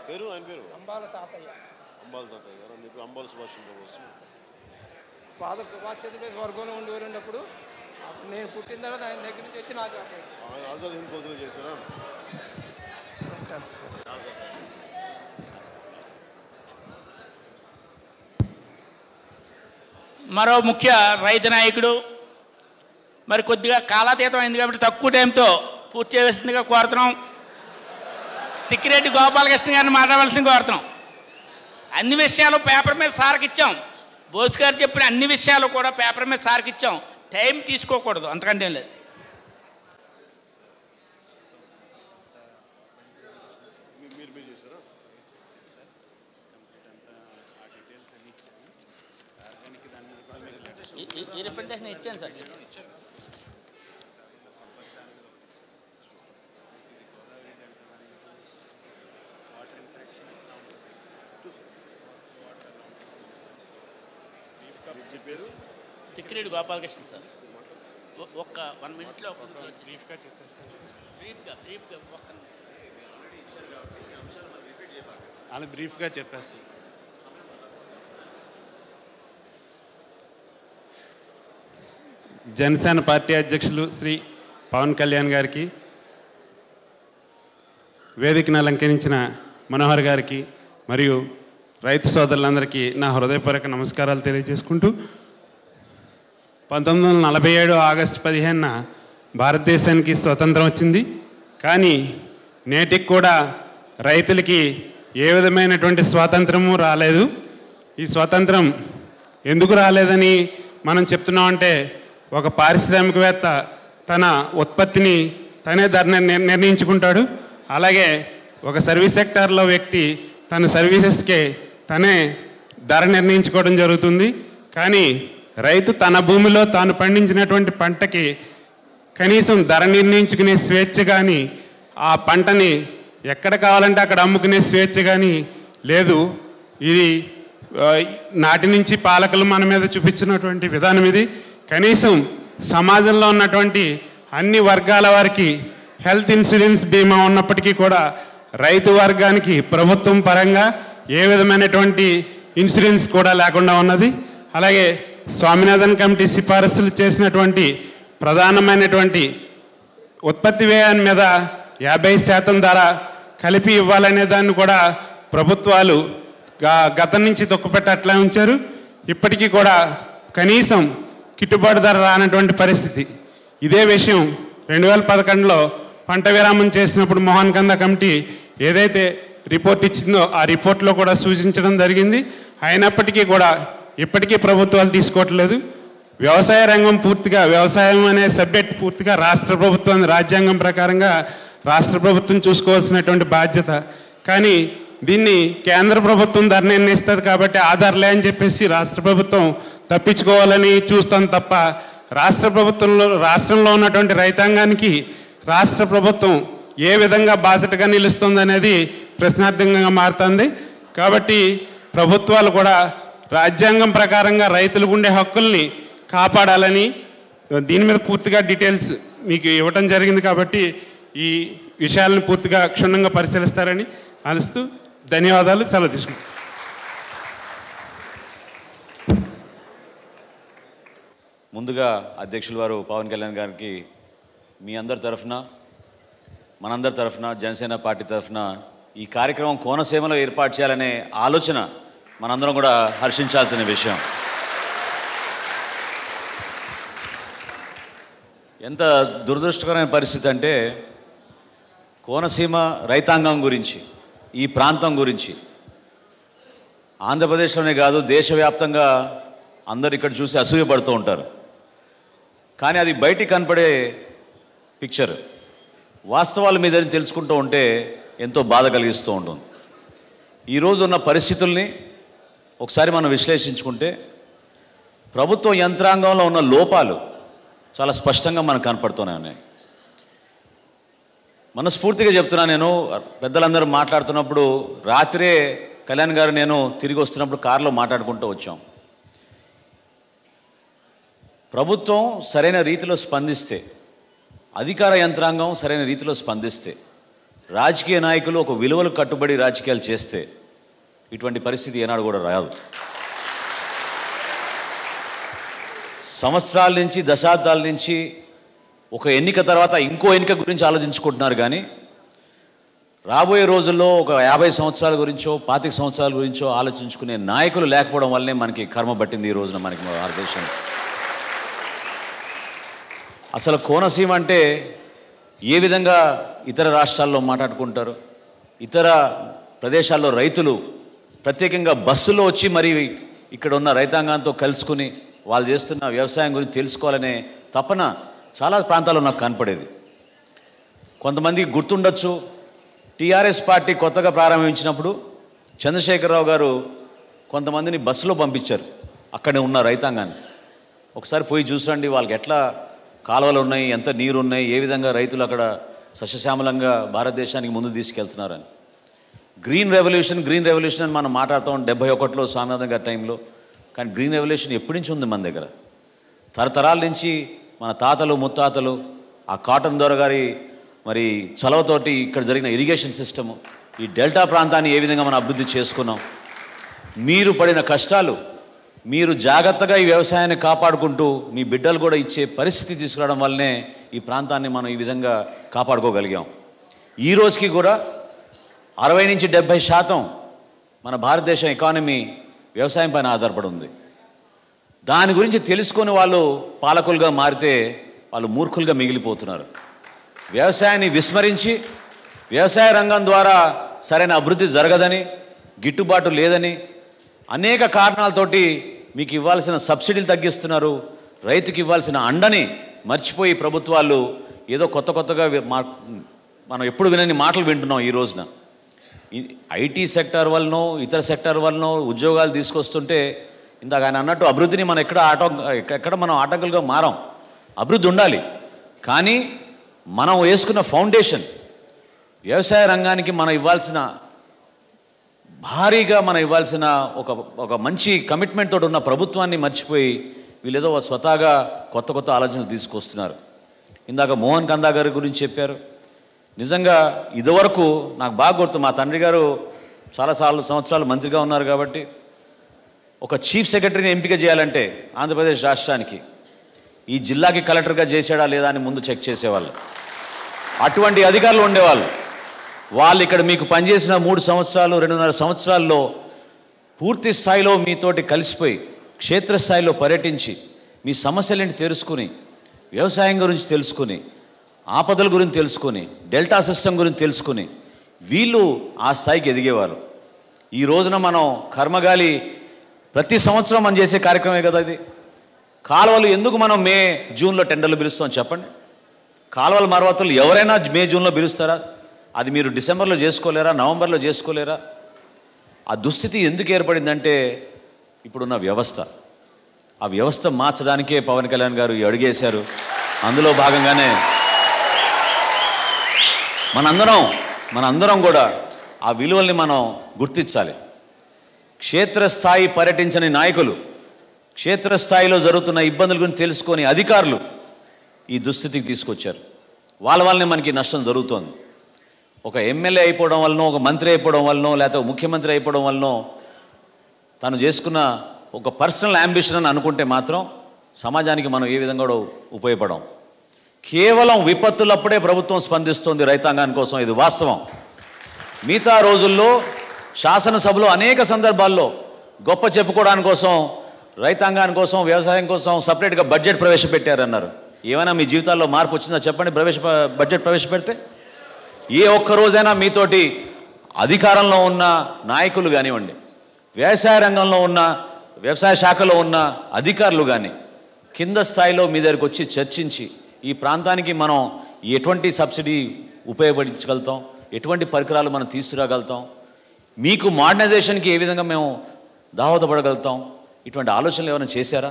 పేరు ఆయన పేరు అంబాల తాతయ్య గారు. మీకు అంబాల సుభాష్ చంద్రబోస్ ఫాదర్ సుభాష్ చంద్రబోస్ వర్గంలో ఉండేవారున్నప్పుడు నేను పుట్టిన తర్వాత ఆయన దగ్గర నుంచి వచ్చి నాకు ఆయన ఆజాద్ హింద్ ఫౌజ్లో చేశారా? మరో ముఖ్య రైతు నాయకుడు మరి కొద్దిగా కాలాతీతం అయింది కాబట్టి తక్కువ టైంతో పూర్తి చేయవలసిందిగా కోరుతున్నాం. తిక్కిరెడ్డి గోపాలకృష్ణ గారిని మాట్లాడవలసింది కోరుతున్నాం. అన్ని విషయాలు పేపర్ మీద సార్కి ఇచ్చాం. బోస్ గారు చెప్పిన అన్ని విషయాలు కూడా పేపర్ మీద సార్కి ఇచ్చాం. టైం తీసుకోకూడదు, అంతకంటే ఏం లేదు. ఈ రిప్రజెంటేషన్ ఇచ్చాను సార్. తిక్కిరెడ్డి గోపాలకృష్ణ సార్. ఒక్క 1 మినిట్లో బ్రీఫ్గా చెప్పేస్తాను. అలా బ్రీఫ్గా చెప్పేస్తాను. జనసేన పార్టీ అధ్యక్షులు శ్రీ పవన్ కళ్యాణ్ గారికి, వేదికను అలంకరించిన మనోహర్ గారికి మరియు రైతు సోదరులందరికీ నా హృదయపూర్వక నమస్కారాలు తెలియజేసుకుంటూ 1947 ఆగస్టు 15న భారతదేశానికి స్వతంత్రం వచ్చింది. కానీ నేటికి కూడా రైతులకి ఏ విధమైనటువంటి స్వాతంత్రము రాలేదు. ఈ స్వాతంత్రం ఎందుకు రాలేదని మనం చెప్తున్నామంటే, ఒక పారిశ్రామికవేత్త తన ఉత్పత్తిని తనే ధర నిర్ణయించుకుంటాడు. అలాగే ఒక సర్వీస్ సెక్టార్లో వ్యక్తి తన సర్వీసెస్కే తనే ధర నిర్ణయించుకోవడం జరుగుతుంది. కానీ రైతు తన భూమిలో తాను పండించినటువంటి పంటకి కనీసం ధర నిర్ణయించుకునే స్వేచ్ఛ కానీ, ఆ పంటని ఎక్కడ కావాలంటే అక్కడ అమ్ముకునే స్వేచ్ఛ కానీ లేదు. ఇది నాటి నుంచి పాలకులు మన మీద చూపించినటువంటి విధానం ఇది. కనీసం సమాజంలో ఉన్నటువంటి అన్ని వర్గాల వారికి హెల్త్ ఇన్సూరెన్స్ బీమా ఉన్నప్పటికీ కూడా రైతు వర్గానికి ప్రభుత్వం పరంగా ఏ విధమైనటువంటి ఇన్సూరెన్స్ కూడా లేకుండా ఉన్నది. అలాగే స్వామినాథన్ కమిటీ సిఫారసులు చేసినటువంటి ప్రధానమైనటువంటి ఉత్పత్తి వ్యయాన్ని మీద 50% ధర కలిపి ఇవ్వాలనే దాన్ని కూడా ప్రభుత్వాలు గతం నుంచి తొక్కుపెట్టి అట్లా ఉంచారు. ఇప్పటికీ కూడా కనీసం గిట్టుబాటు ధర రానటువంటి పరిస్థితి. ఇదే విషయం 2011లో పంట విరామం చేసినప్పుడు మోహన్ కంద కమిటీ ఏదైతే రిపోర్ట్ ఇచ్చిందో ఆ రిపోర్ట్లో కూడా సూచించడం జరిగింది. అయినప్పటికీ కూడా ఇప్పటికీ ప్రభుత్వాలు తీసుకోవట్లేదు. వ్యవసాయ రంగం పూర్తిగా, వ్యవసాయం అనే సబ్జెక్ట్ పూర్తిగా రాష్ట్ర ప్రభుత్వం, రాజ్యాంగం ప్రకారంగా రాష్ట్ర ప్రభుత్వం చూసుకోవాల్సినటువంటి బాధ్యత. కానీ దీన్ని కేంద్ర ప్రభుత్వం ధర నిర్ణయిస్తుంది కాబట్టి ఆ ధరలే అని చెప్పేసి రాష్ట్ర ప్రభుత్వం తప్పించుకోవాలని చూస్తాం తప్ప, రాష్ట్రంలో ఉన్నటువంటి రైతాంగానికి రాష్ట్ర ప్రభుత్వం ఏ విధంగా బాసటగా నిలుస్తుంది అనేది ప్రశ్నార్థకంగా మారుతుంది. కాబట్టి ప్రభుత్వాలు కూడా రాజ్యాంగం ప్రకారంగా రైతులకు ఉండే హక్కుల్ని కాపాడాలని, దీని మీద పూర్తిగా డీటెయిల్స్ మీకు ఇవ్వటం జరిగింది. కాబట్టి ఈ విషయాలను పూర్తిగా క్షుణ్ణంగా పరిశీలిస్తారని ఆశిస్తూ ధన్యవాదాలు. సెలవు తీసుకుంటాను. ముందుగా అధ్యక్షుల వారు పవన్ కళ్యాణ్ గారికి మీ అందరి తరఫున, మనందరి తరఫున, జనసేన పార్టీ తరఫున ఈ కార్యక్రమం కోనసీమలో ఏర్పాటు చేయాలనే ఆలోచన మనందరం కూడా హర్షించాల్సిన విషయం. ఎంత దురదృష్టకరమైన పరిస్థితి అంటే, కోనసీమ రైతాంగం గురించి, ఈ ప్రాంతం గురించి ఆంధ్రప్రదేశ్లోనే కాదు దేశవ్యాప్తంగా అందరు ఇక్కడ చూసి అసూయపడుతూ ఉంటారు. కానీ అది బయటికి కనపడే పిక్చర్, వాస్తవాల మీద తెలుసుకుంటూ ఉంటే ఎంతో బాధ కలిగిస్తూ ఉంటుంది. ఈరోజు ఉన్న పరిస్థితుల్ని ఒకసారి మనం విశ్లేషించుకుంటే ప్రభుత్వ యంత్రాంగంలో ఉన్న లోపాలు చాలా స్పష్టంగా మనకు కనపడుతూనే ఉన్నాయి. మనస్ఫూర్తిగా చెప్తున్నా, నేను పెద్దలందరూ మాట్లాడుతున్నప్పుడు రాత్రే కళ్యాణ్ గారు నేను తిరిగి వస్తున్నప్పుడు కారులో మాట్లాడుకుంటూ వచ్చాం. ప్రభుత్వం సరైన రీతిలో స్పందిస్తే, అధికార యంత్రాంగం సరైన రీతిలో స్పందిస్తే, రాజకీయ నాయకులు ఒక విలువలు కట్టుబడి రాజకీయాలు చేస్తే ఇటువంటి పరిస్థితి ఏనాడు కూడా రాదు. సంవత్సరాల నుంచి, దశాబ్దాల నుంచి ఒక ఎన్నిక తర్వాత ఇంకో ఎన్నిక గురించి ఆలోచించుకుంటున్నారు. కానీ రాబోయే రోజుల్లో ఒక 50 సంవత్సరాల గురించో 25 సంవత్సరాల గురించో ఆలోచించుకునే నాయకులు లేకపోవడం వల్లనే మనకి కర్మ పట్టింది ఈ రోజున మనకి భారతదేశంలో. అసలు కోనసీమ అంటే ఏ విధంగా ఇతర రాష్ట్రాల్లో మాట్లాడుకుంటారు, ఇతర ప్రదేశాల్లో రైతులు ప్రత్యేకంగా బస్సులో వచ్చి మరి ఇక్కడ ఉన్న రైతాంగంతో కలుసుకుని వాళ్ళు చేస్తున్న వ్యవసాయం గురించి తెలుసుకోవాలనే తపన చాలా ప్రాంతాల్లో నాకు కనపడేది. కొంతమందికి గుర్తుండొచ్చు, టీఆర్ఎస్ పార్టీ కొత్తగా ప్రారంభించినప్పుడు చంద్రశేఖరరావు గారు కొంతమందిని బస్సులో పంపించారు అక్కడే ఉన్న రైతాంగాన్ని. ఒకసారి పోయి చూసండి వాళ్ళకి ఎట్లా కాలువలు ఉన్నాయి, ఎంత నీరు ఉన్నాయి, ఏ విధంగా రైతులు అక్కడ సస్యశ్యామలంగా భారతదేశానికి ముందు తీసుకెళ్తున్నారని. గ్రీన్ రెవల్యూషన్ అని మనం మాట్లాడుతాం 71లో స్వామినాథన్ గారి టైంలో. కానీ గ్రీన్ రెవల్యూషన్ ఎప్పటి నుంచి ఉంది మన దగ్గర? తరతరాల నుంచి మన తాతలు ముత్తాతలు ఆ కాటన్ దొర గారి మరి చలవతోటి ఇక్కడ జరిగిన ఇరిగేషన్ సిస్టము, ఈ డెల్టా ప్రాంతాన్ని ఏ విధంగా మనం అభివృద్ధి చేసుకున్నాం. మీరు పడిన కష్టాలు, మీరు జాగ్రత్తగా ఈ వ్యవసాయాన్ని కాపాడుకుంటూ మీ బిడ్డలు కూడా ఇచ్చే పరిస్థితి తీసుకురావడం వల్లనే ఈ ప్రాంతాన్ని మనం ఈ విధంగా కాపాడుకోగలిగాం. ఈ రోజుకి కూడా 60 నుంచి 70% మన భారతదేశం ఎకానమీ వ్యవసాయం పైన ఆధారపడి ఉంది. దాని గురించి తెలుసుకొని వాళ్ళు పాలకులుగా మారితే వాళ్ళు మూర్ఖులుగా మిగిలిపోతున్నారు. వ్యవసాయాన్ని విస్మరించి వ్యవసాయ రంగం ద్వారా సరైన అభివృద్ధి జరగదని, గిట్టుబాటు లేదని, అనేక కారణాలతోటి మీకు ఇవ్వాల్సిన సబ్సిడీలు తగ్గిస్తున్నారు. రైతుకి ఇవ్వాల్సిన అండని మర్చిపోయి ప్రభుత్వాలు ఏదో కొత్తగా మనం ఎప్పుడు వినని మాటలు వింటున్నాం. ఈ రోజున ఐటీ సెక్టర్ వల్లనో ఇతర సెక్టర్ వల్లనో ఉద్యోగాలు తీసుకొస్తుంటే, ఇందాక ఆయన అన్నట్టు అభివృద్ధిని మనం ఎక్కడ మనం ఆటంకులుగా మారం. అభివృద్ధి ఉండాలి, కానీ మనం వేసుకున్న ఫౌండేషన్ వ్యవసాయ రంగానికి మనం ఇవ్వాల్సిన భారీగా మనం ఇవ్వాల్సిన ఒక మంచి కమిట్మెంట్ తోటి ఉన్న ప్రభుత్వాన్ని మర్చిపోయి వీళ్ళేదో స్వతహాగా కొత్త ఆలోచనలు తీసుకొస్తున్నారు. ఇందాక మోహన్ కందా గారి గురించి చెప్పారు. నిజంగా ఇదివరకు నాకు బాగా గుర్తు, మా తండ్రి గారు చాలా సంవత్సరాలు మంత్రిగా ఉన్నారు కాబట్టి ఒక చీఫ్ సెక్రటరీని ఎంపిక చేయాలంటే ఆంధ్రప్రదేశ్ రాష్ట్రానికి ఈ జిల్లాకి కలెక్టర్గా చేశాడా లేదా అని ముందు చెక్ చేసేవాళ్ళు. అటువంటి అధికారులు ఉండేవాళ్ళు. వాళ్ళు ఇక్కడ మీకు పనిచేసిన 3 సంవత్సరాలు 2.5 సంవత్సరాల్లో పూర్తి స్థాయిలో మీతోటి కలిసిపోయి క్షేత్రస్థాయిలో పర్యటించి మీ సమస్యలేంటి తెలుసుకుని, వ్యవసాయం గురించి తెలుసుకుని, ఆపదల గురించి తెలుసుకుని, డెల్టా సిస్టమ్ గురించి తెలుసుకుని వీళ్ళు ఆ స్థాయికి ఎదిగేవారు. ఈ రోజున మనం కర్మగాలి ప్రతి సంవత్సరం మనం చేసే కార్యక్రమే కదా ఇది. కాలువలు ఎందుకు మనం మే జూన్లో టెండర్లు పిలుస్తాం చెప్పండి? కాలువల మరమ్మతులు ఎవరైనా మే జూన్లో పిలుస్తారా? అది మీరు డిసెంబర్లో చేసుకోలేరా? నవంబర్లో చేసుకోలేరా? ఆ దుస్థితి ఎందుకు ఏర్పడిందంటే ఇప్పుడున్న వ్యవస్థ. ఆ వ్యవస్థ మార్చడానికే పవన్ కళ్యాణ్ గారు అడుగేశారు. అందులో భాగంగానే మనందరం కూడా ఆ విలువల్ని మనం గుర్తించాలి. క్షేత్రస్థాయి పర్యటించని నాయకులు, క్షేత్రస్థాయిలో జరుగుతున్న ఇబ్బందుల గురించి తెలుసుకొని అధికారులు ఈ దుస్థితికి తీసుకొచ్చారు. వాళ్ళనే మనకి నష్టం జరుగుతోంది. ఒక ఎమ్మెల్యే అయిపోవడం వలనో, ఒక మంత్రి అయిపోవడం వలనో, లేకపోతే ముఖ్యమంత్రి అయిపోవడం వలనో తను చేసుకున్న ఒక పర్సనల్ అంబిషన్ అని అనుకుంటే మాత్రం సమాజానికి మనం ఏ విధంగా కూడా ఉపయోగపడం. కేవలం విపత్తులప్పుడే ప్రభుత్వం స్పందిస్తుంది రైతాంగాని కోసం, ఇది వాస్తవం. మిగతా రోజుల్లో శాసనసభలో అనేక సందర్భాల్లో గొప్ప చెప్పుకోవడానికి కోసం, రైతాంగాని కోసం, వ్యవసాయం కోసం సపరేట్గా బడ్జెట్ ప్రవేశపెట్టారన్నారు. ఏమైనా మీ జీవితాల్లో మార్పు వచ్చిందా చెప్పండి? బడ్జెట్ ప్రవేశపెడితే ఏ ఒక్క రోజైనా మీతోటి అధికారంలో ఉన్న నాయకులు కానివ్వండి, వ్యవసాయ రంగంలో ఉన్న, వ్యవసాయ శాఖలో ఉన్న అధికారులు కానీ కింద స్థాయిలో మీ దగ్గరికి వచ్చి చర్చించి ఈ ప్రాంతానికి మనం ఎటువంటి సబ్సిడీ ఉపయోగించగలుగుతాం, ఎటువంటి పరికరాలు మనం తీసుకురాగలుగుతాం, మీకు మోడర్నైజేషన్కి ఏ విధంగా మేము దోహదపడగలుగుతాం, ఇటువంటి ఆలోచనలు ఏమైనా చేశారా?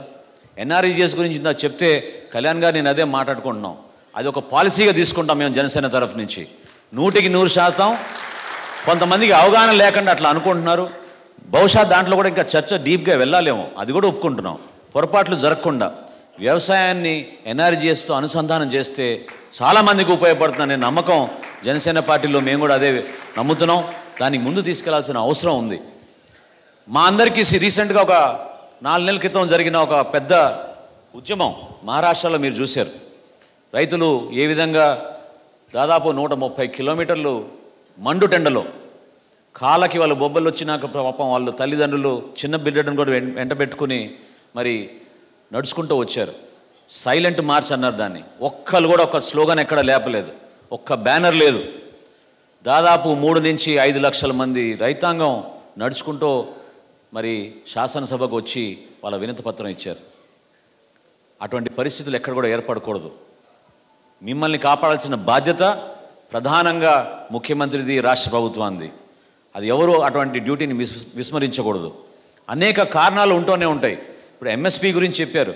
ఎన్ఆర్ఈజిఎస్ గురించి ఇందా చెప్తే కళ్యాణ్ గారు నేను అదే మాట్లాడుకుంటున్నాం. అది ఒక పాలసీగా తీసుకుంటాం మేము జనసేన తరఫు నుంచి. 100% కొంతమందికి అవగాహన లేకుండా అట్లా అనుకుంటున్నారు. బహుశా దాంట్లో కూడా ఇంకా చర్చ డీప్గా వెళ్ళాలేమో, అది కూడా ఒప్పుకుంటున్నాం. పొరపాట్లు జరగకుండా వ్యవసాయాన్ని ఎన్ఆర్ఈజిఎస్తో అనుసంధానం చేస్తే చాలామందికి ఉపయోగపడుతుందనే నమ్మకం జనసేన పార్టీలో మేము కూడా అదే నమ్ముతున్నాం. దానికి ముందు తీసుకెళ్లాల్సిన అవసరం ఉంది. మా అందరికీ రీసెంట్గా ఒక 4 నెలల క్రితం జరిగిన ఒక పెద్ద ఉద్యమం మహారాష్ట్రలో మీరు చూశారు. రైతులు ఏ విధంగా దాదాపు 130 కిలోమీటర్లు మండుటెండలో కాళ్ళకి వాళ్ళు బొబ్బలు వచ్చినాక పాపం వాళ్ళు తల్లిదండ్రులు చిన్న బిడ్డను కూడా వెంటబెట్టుకుని మరి నడుచుకుంటూ వచ్చారు. సైలెంట్ మార్చ్ అన్నారు దాన్ని. ఒక్కరు కూడా ఒక స్లోగన్ ఎక్కడ లేపలేదు, ఒక్క బ్యానర్ లేదు. దాదాపు 3 నుంచి 5 లక్షల మంది రైతాంగం నడుచుకుంటూ మరి శాసనసభకు వచ్చి వాళ్ళ వినతి పత్రం ఇచ్చారు. అటువంటి పరిస్థితులు ఎక్కడ కూడా ఏర్పడకూడదు. మిమ్మల్ని కాపాడాల్సిన బాధ్యత ప్రధానంగా ముఖ్యమంత్రిది, రాష్ట్ర ప్రభుత్వాన్ని. అది ఎవరు అటువంటి డ్యూటీని విస్మరించకూడదు. అనేక కారణాలు ఉంటూనే ఉంటాయి. ఇప్పుడు ఎంఎస్పి గురించి చెప్పారు.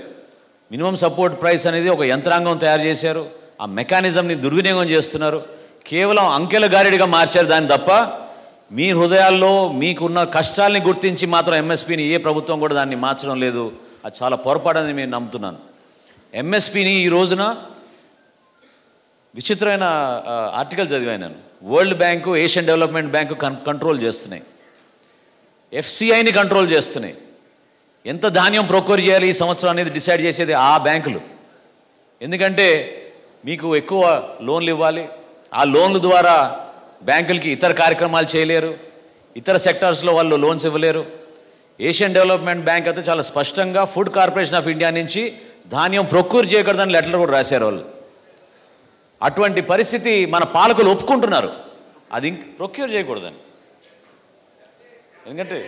మినిమం సపోర్ట్ ప్రైస్ అనేది ఒక యంత్రాంగం తయారు చేశారు. ఆ మెకానిజంని దుర్వినియోగం చేస్తున్నారు. కేవలం అంకెల గారిడిగా మార్చారు దాన్ని తప్ప మీ హృదయాల్లో మీకున్న కష్టాల్ని గుర్తించి మాత్రం ఎంఎస్పిని ఏ ప్రభుత్వం కూడా దాన్ని మార్చడం లేదు. అది చాలా పొరపాటని నేను నమ్ముతున్నాను. ఎంఎస్పిని ఈ రోజున విచిత్రమైన ఆర్టికల్ చదివాను నేను. World bank, Asian development bank control చేస్తున్నాయి, ఎఫ్సిఐని కంట్రోల్ చేస్తున్నాయి. ఎంత ధాన్యం ప్రొక్యూర్ చేయాలి ఈ సంవత్సరం అనేది డిసైడ్ చేసేది ఆ బ్యాంకులు. ఎందుకంటే మీకు ఎక్కువ లోన్లు ఇవ్వాలి. ఆ లోన్ల ద్వారా బ్యాంకులకి ఇతర కార్యక్రమాలు చేయలేరు, ఇతర సెక్టార్స్లో వాళ్ళు లోన్స్ ఇవ్వలేరు. ఏషియన్ డెవలప్మెంట్ బ్యాంక్ అయితే చాలా స్పష్టంగా ఫుడ్ కార్పొరేషన్ ఆఫ్ ఇండియా నుంచి ధాన్యం ప్రొక్యూర్ చేయకూడదని లెటర్లు కూడా రాశారు వాళ్ళు. అటువంటి పరిస్థితి మన పాలకులు ఒప్పుకుంటున్నారు, అది ప్రొక్యూర్ చేయకూడదని. ఎందుకంటే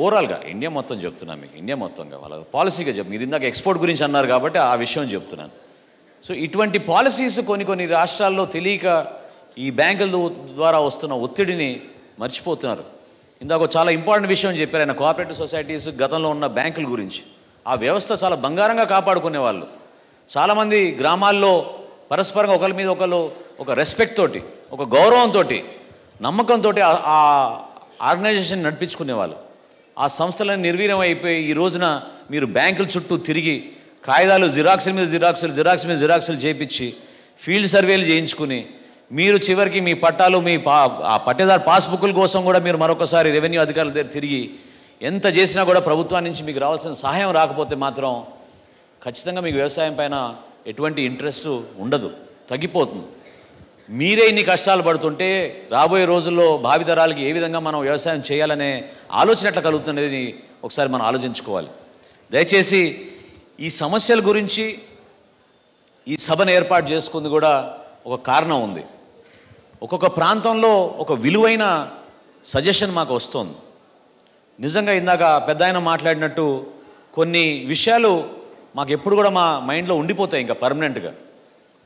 ఓవరాల్గా ఇండియా మొత్తం చెప్తున్నాను మీకు, ఇండియా మొత్తంగా వాళ్ళ పాలసీగా మీరు ఇందాక ఎక్స్పోర్ట్ గురించి అన్నారు కాబట్టి ఆ విషయం చెప్తున్నాను. సో ఇటువంటి పాలసీస్ కొన్ని రాష్ట్రాల్లో తెలియక ఈ బ్యాంకుల ద్వారా వస్తున్న ఒత్తిడిని మర్చిపోతున్నారు. ఇందాక చాలా ఇంపార్టెంట్ విషయం చెప్పారు ఆయన, కోఆపరేటివ్ సొసైటీస్ గతంలో ఉన్న బ్యాంకుల గురించి. ఆ వ్యవస్థ చాలా బంగారంగా కాపాడుకునే వాళ్ళు. చాలామంది గ్రామాల్లో పరస్పరంగా ఒకరి మీద ఒకరు ఒక రెస్పెక్ట్ తోటి, ఒక గౌరవంతో, నమ్మకంతో ఆ ఆర్గనైజేషన్ నడిపించుకునేవాళ్ళు. ఆ సంస్థలను నిర్వీర్యం అయిపోయి ఈ రోజున మీరు బ్యాంకుల చుట్టూ తిరిగి కాగితాలు జిరాక్సుల మీద జిరాక్సులు చేయించి ఫీల్డ్ సర్వేలు చేయించుకుని మీరు చివరికి మీ పట్టాలు మీ ఆ పట్టేదారు పాస్బుక్ల కోసం కూడా మీరు మరొకసారి రెవెన్యూ అధికారుల దగ్గర తిరిగి ఎంత చేసినా కూడా ప్రభుత్వం నుంచి మీకు రావాల్సిన సహాయం రాకపోతే మాత్రం ఖచ్చితంగా మీకు వ్యవసాయం పైన ఎటువంటి ఇంట్రెస్ట్ ఉండదు, తగ్గిపోతుంది. మీరే ఇన్ని కష్టాలు పడుతుంటే రాబోయే రోజుల్లో భావితరాలకి ఏ విధంగా మనం వ్యవసాయం చేయాలనే ఆలోచన ఎట్లా కలుగుతున్నది ఒకసారి మనం ఆలోచించుకోవాలి. దయచేసి ఈ సమస్యల గురించి ఈ సభను ఏర్పాటు చేసుకుంది కూడా ఒక కారణం ఉంది. ఒక్కొక్క ప్రాంతంలో ఒక విలువైన సజెషన్ మాకు వస్తుంది. నిజంగా ఇందాక పెద్ద ఆయన మాట్లాడినట్టు కొన్ని విషయాలు మాకు ఎప్పుడు కూడా మా మైండ్లో ఉండిపోతాయి ఇంకా పర్మనెంట్గా.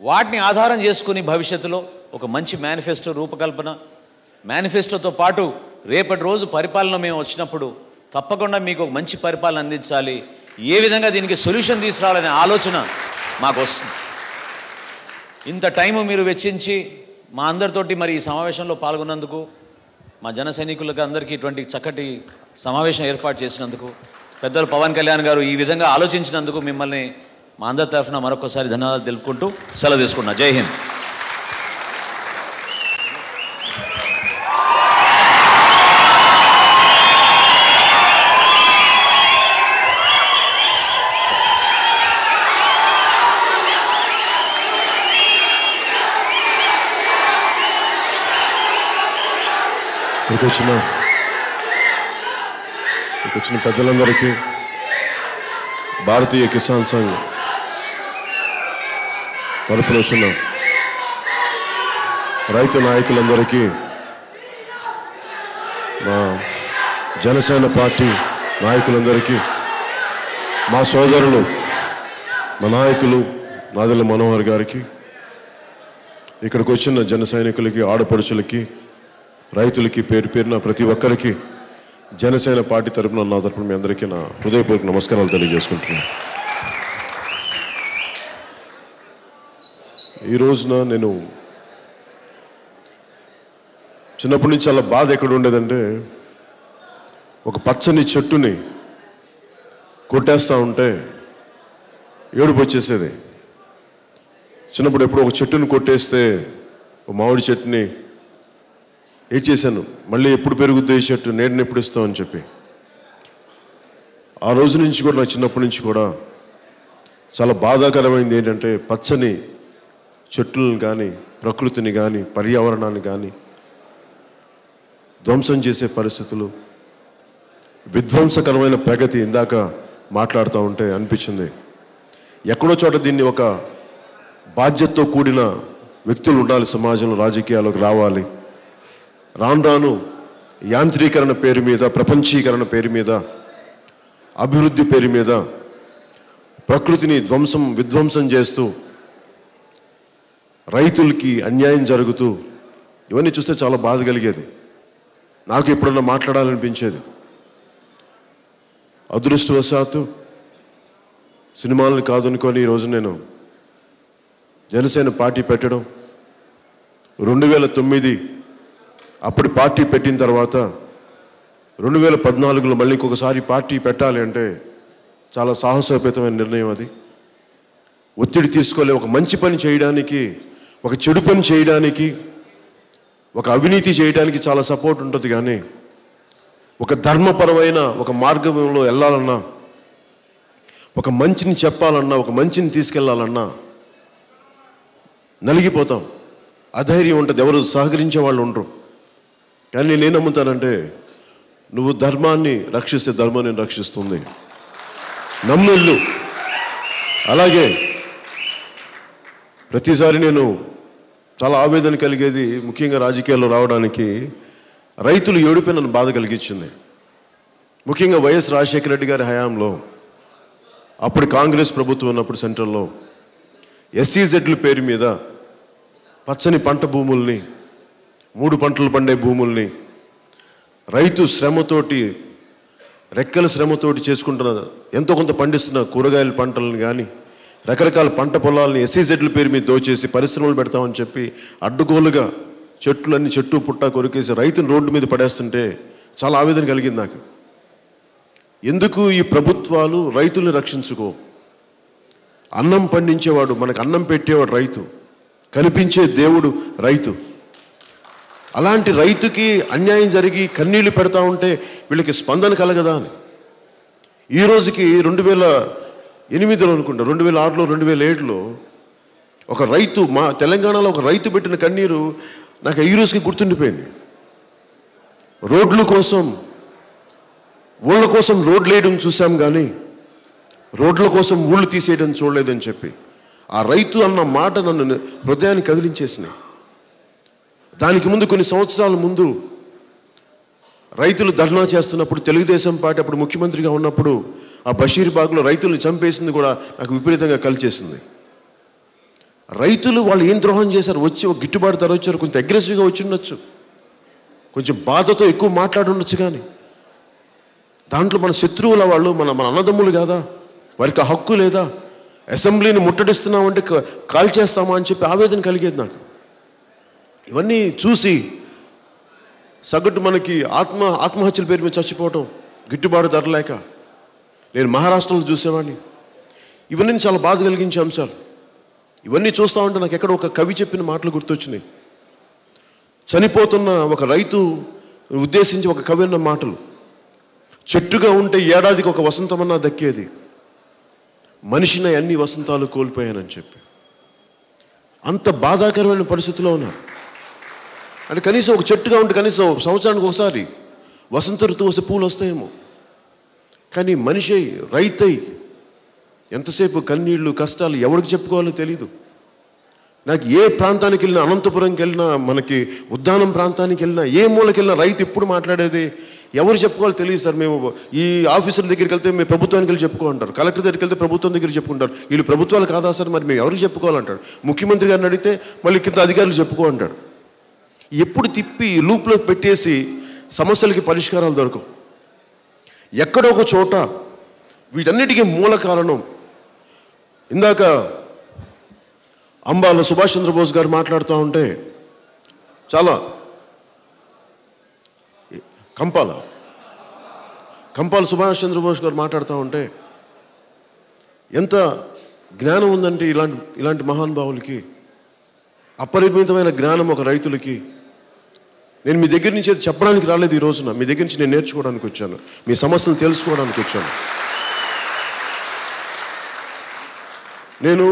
వాటిని ఆధారం చేసుకుని భవిష్యత్తులో ఒక మంచి మేనిఫెస్టో రూపకల్పన, మేనిఫెస్టోతో పాటు రేపటి రోజు పరిపాలన మేము వచ్చినప్పుడు తప్పకుండా మీకు ఒక మంచి పరిపాలన అందించాలి, ఏ విధంగా దీనికి సొల్యూషన్ తీసుకురావాలనే ఆలోచన మాకు వస్తుంది. ఇంత టైము మీరు వెచ్చించి మా అందరితోటి మరి ఈ సమావేశంలో పాల్గొన్నందుకు, మా జన సైనికులకు అందరికీ ఇటువంటి చక్కటి సమావేశం ఏర్పాటు చేసినందుకు, పెద్దలు పవన్ కళ్యాణ్ గారు ఈ విధంగా ఆలోచించినందుకు మిమ్మల్ని మా అందరి తరఫున మరొకసారి ధన్యవాదాలు తెలుపుకుంటూ సెలవు తీసుకున్నా. జై హింద్. ఇక్కడికి వచ్చిన పెద్దలందరికీ, భారతీయ కిసాన్ సంఘ్ తరపున వచ్చిన రైతు నాయకులందరికీ, మా జనసేన పార్టీ నాయకులందరికీ, మా సోదరులు మా నాయకులు నాదెళ్ల మనోహర్ గారికి, ఇక్కడికి వచ్చిన జన సైనికులకి, ఆడపడుచులకి, రైతులకి, పేరు పేరున ప్రతి ఒక్కరికి జనసేన పార్టీ తరపున, నా తరపున మీ అందరికీ నా హృదయపూర్వక నమస్కారాలు తెలియజేసుకుంటున్నాను. ఈ రోజున నేను చిన్నప్పటి నుంచి చాలా బాధ ఎక్కడ ఉండేదంటే, ఒక పచ్చని చెట్టుని కొట్టేస్తూ ఉంటే ఏడుపు వచ్చేసేది. చిన్నప్పుడు ఎప్పుడు ఒక చెట్టుని కొట్టేస్తే, ఒక మామిడి చెట్టుని ఏం చేశాను, మళ్ళీ ఎప్పుడు పెరుగుద్దో ఈ చెట్టు, నేటిని ఎప్పుడు ఇస్తామని చెప్పి. ఆ రోజు నుంచి కూడా, నా చిన్నప్పటి నుంచి కూడా చాలా బాధాకరమైంది ఏంటంటే, పచ్చని చెట్లను కానీ, ప్రకృతిని కానీ, పర్యావరణాన్ని కానీ ధ్వంసం చేసే పరిస్థితులు, విధ్వంసకరమైన ప్రగతి. ఇందాక మాట్లాడుతూ ఉంటే అనిపించింది, ఎక్కడో చోట దీన్ని ఒక బాధ్యతతో కూడిన వ్యక్తులు ఉండాలి, సమాజంలో రాజకీయాల్లోకి రావాలి. రాను రాను యాంత్రీకరణ పేరు మీద, ప్రపంచీకరణ పేరు మీద, అభివృద్ధి పేరు మీద ప్రకృతిని విధ్వంసం చేస్తూ, రైతులకి అన్యాయం జరుగుతూ, ఇవన్నీ చూస్తే చాలా బాధ కలిగేది. నాకు ఎప్పుడన్నా మాట్లాడాలనిపించేది. అదృష్టవశాత్తు సినిమాలను కాదనుకొని ఈరోజు నేను జనసేన పార్టీ పెట్టడం, 2009 అప్పటి పార్టీ పెట్టిన తర్వాత 2014లో మళ్ళీ ఇంకొకసారి పార్టీ పెట్టాలి అంటే చాలా సాహసోపేతమైన నిర్ణయం అది. ఒత్తిడి తీసుకోలే. ఒక మంచి పని చేయడానికి, ఒక చెడు పని చేయడానికి, ఒక అవినీతి చేయడానికి చాలా సపోర్ట్ ఉంటుంది. కానీ ఒక ధర్మపరమైన ఒక మార్గంలో వెళ్ళాలన్నా, ఒక మంచిని చెప్పాలన్నా, ఒక మంచిని తీసుకెళ్లాలన్నా నలిగిపోతాం, అధైర్యం ఉంటుంది, ఎవరు సహకరించే వాళ్ళు ఉండరు. కానీ నేనేం నమ్ముతానంటే, నువ్వు ధర్మాన్ని రక్షిస్తే ధర్మాన్ని రక్షిస్తుంది. నమ్మిల్లు. అలాగే ప్రతిసారి నేను చాలా ఆవేదన కలిగేది, ముఖ్యంగా రాజకీయాల్లో రావడానికి రైతులు ఏడుపై నన్ను బాధ కలిగించింది. ముఖ్యంగా వైఎస్ రాజశేఖర రెడ్డి గారి హయాంలో, అప్పుడు కాంగ్రెస్ ప్రభుత్వం ఉన్నప్పుడు సెంట్రల్లో SEZల పేరు మీద పచ్చని పంట భూముల్ని, 3 పంటలు పండే భూముల్ని రైతు శ్రమతోటి, రెక్కల శ్రమతోటి చేసుకుంటున్న ఎంతో కొంత పండిస్తున్న కూరగాయల పంటలను కానీ రకరకాల పంట పొలాలని SEZల పేరు మీద దోచేసి పరిశ్రమలు పెడతామని చెప్పి అడ్డుగోలుగా చెట్లన్నీ చెట్టు పుట్ట కొరికేసి రైతుని రోడ్డు మీద పడేస్తుంటే చాలా ఆవేదన కలిగింది నాకు. ఎందుకు ఈ ప్రభుత్వాలు రైతుల్ని రక్షించుకో? అన్నం పండించేవాడు, మనకు అన్నం పెట్టేవాడు రైతు, కనిపించే దేవుడు రైతు. అలాంటి రైతుకి అన్యాయం జరిగి కన్నీళ్లు పెడతా ఉంటే వీళ్ళకి స్పందన కలగదా అని ఈ రోజుకి 2008లో అనుకుంటా, 2006లో 2007లో ఒక రైతు, మా తెలంగాణలో ఒక రైతు పెట్టిన కన్నీరు నాకు ఈ రోజుకి గుర్తుండిపోయింది. రోడ్ల కోసం, ఊళ్ళ కోసం రోడ్లు వేయడం చూసాం కానీ రోడ్ల కోసం ఊళ్ళు తీసేయడం చూడలేదని చెప్పి ఆ రైతు అన్న మాట నన్ను హృదయాన్ని కదిలించేసినాయి. దానికి ముందు కొన్ని సంవత్సరాల ముందు రైతులు ధర్నా చేస్తున్నప్పుడు, తెలుగుదేశం పార్టీ అప్పుడు ముఖ్యమంత్రిగా ఉన్నప్పుడు ఆ బషీర్బాగ్లో రైతుల్ని చంపేసింది కూడా నాకు విపరీతంగా కలిచేసింది. రైతులు వాళ్ళు ఏం ద్రోహం చేశారు? వచ్చి ఒక గిట్టుబాటు ధర వచ్చారు, కొంచెం అగ్రెసివ్గా వచ్చి ఉండొచ్చు, కొంచెం బాధతో ఎక్కువ మాట్లాడి ఉండొచ్చు, కానీ దాంట్లో మన శత్రువుల వాళ్ళు, మన అన్నదమ్ములు కాదా? వారికి ఆ హక్కు లేదా? అసెంబ్లీని ముట్టడిస్తున్నామంటే కాల్ చేస్తామా అని చెప్పి ఆవేదన కలిగేది నాకు. ఇవన్నీ చూసి సగటు మనకి ఆత్మహత్యల పేరు మీద చచ్చిపోవటం, గిట్టుబాటు ధర లేక నేను మహారాష్ట్రలో చూసేవాడిని. ఇవన్నీ చాలా బాధ కలిగించే అంశాలు. ఇవన్నీ చూస్తూ ఉంటే నాకు ఎక్కడ ఒక కవి చెప్పిన మాటలు గుర్తొచ్చినాయి. చనిపోతున్న ఒక రైతు ఉద్దేశించి ఒక కవి అన్న మాటలు, చెట్టుగా ఉంటే ఏడాదికి ఒక వసంతమన్నా దక్కేది, మనిషిని అన్ని వసంతాలు కోల్పోయానని చెప్పి అంత బాధాకరమైన పరిస్థితిలో ఉన్నారు. అంటే కనీసం ఒక చెట్టుగా ఉంటే కనీసం సంవత్సరానికి ఒకసారి వసంత ఋతువు వస్తే పూలు వస్తాయేమో, కానీ మనిషి రైతై ఎంతసేపు కన్నీళ్ళు కష్టాలు ఎవరికి చెప్పుకోవాలో తెలీదు. నాకు ఏ ప్రాంతానికి వెళ్ళినా, అనంతపురంకి వెళ్ళినా, మనకి ఉద్దానం ప్రాంతానికి వెళ్ళినా, ఏ మూలకి వెళ్ళినా రైతు ఎప్పుడు మాట్లాడేది ఎవరు చెప్పుకోవాలో తెలియదు సార్. మేము ఈ ఆఫీసర్ దగ్గరికి వెళ్తే మేము ప్రభుత్వానికి వెళ్ళి చెప్పుకోమంటారు, కలెక్టర్ దగ్గరికి వెళ్తే ప్రభుత్వం దగ్గర చెప్పుకుంటారు. వీళ్ళు ప్రభుత్వాలు కాదా సార్, మరి మేము ఎవరికి చెప్పుకోవాలంటాడు. ముఖ్యమంత్రి గారిని అడిగితే మళ్ళీ కింద అధికారులు చెప్పుకో అంటాడు. ఎప్పుడు తిప్పి లూప్లో పెట్టేసి సమస్యలకి పరిష్కారాలు దొరకవు. ఎక్కడో ఒక చోట వీటన్నిటికీ మూల కారణం, ఇందాక అంబాల సుభాష్ చంద్రబోస్ గారు మాట్లాడుతూ ఉంటే, చాలా కంపాల సుభాష్ చంద్రబోస్ గారు మాట్లాడుతూ ఉంటే ఎంత జ్ఞానం ఉందంటే ఇలాంటి మహానుభావులకి, అపరిమితమైన జ్ఞానం ఒక రైతులకి. నేను మీ దగ్గర నుంచి చెప్పడానికి రాలేదు ఈ రోజున, మీ దగ్గర నుంచి నేను నేర్చుకోవడానికి వచ్చాను, మీ సమస్యలు తెలుసుకోవడానికి వచ్చాను. నేను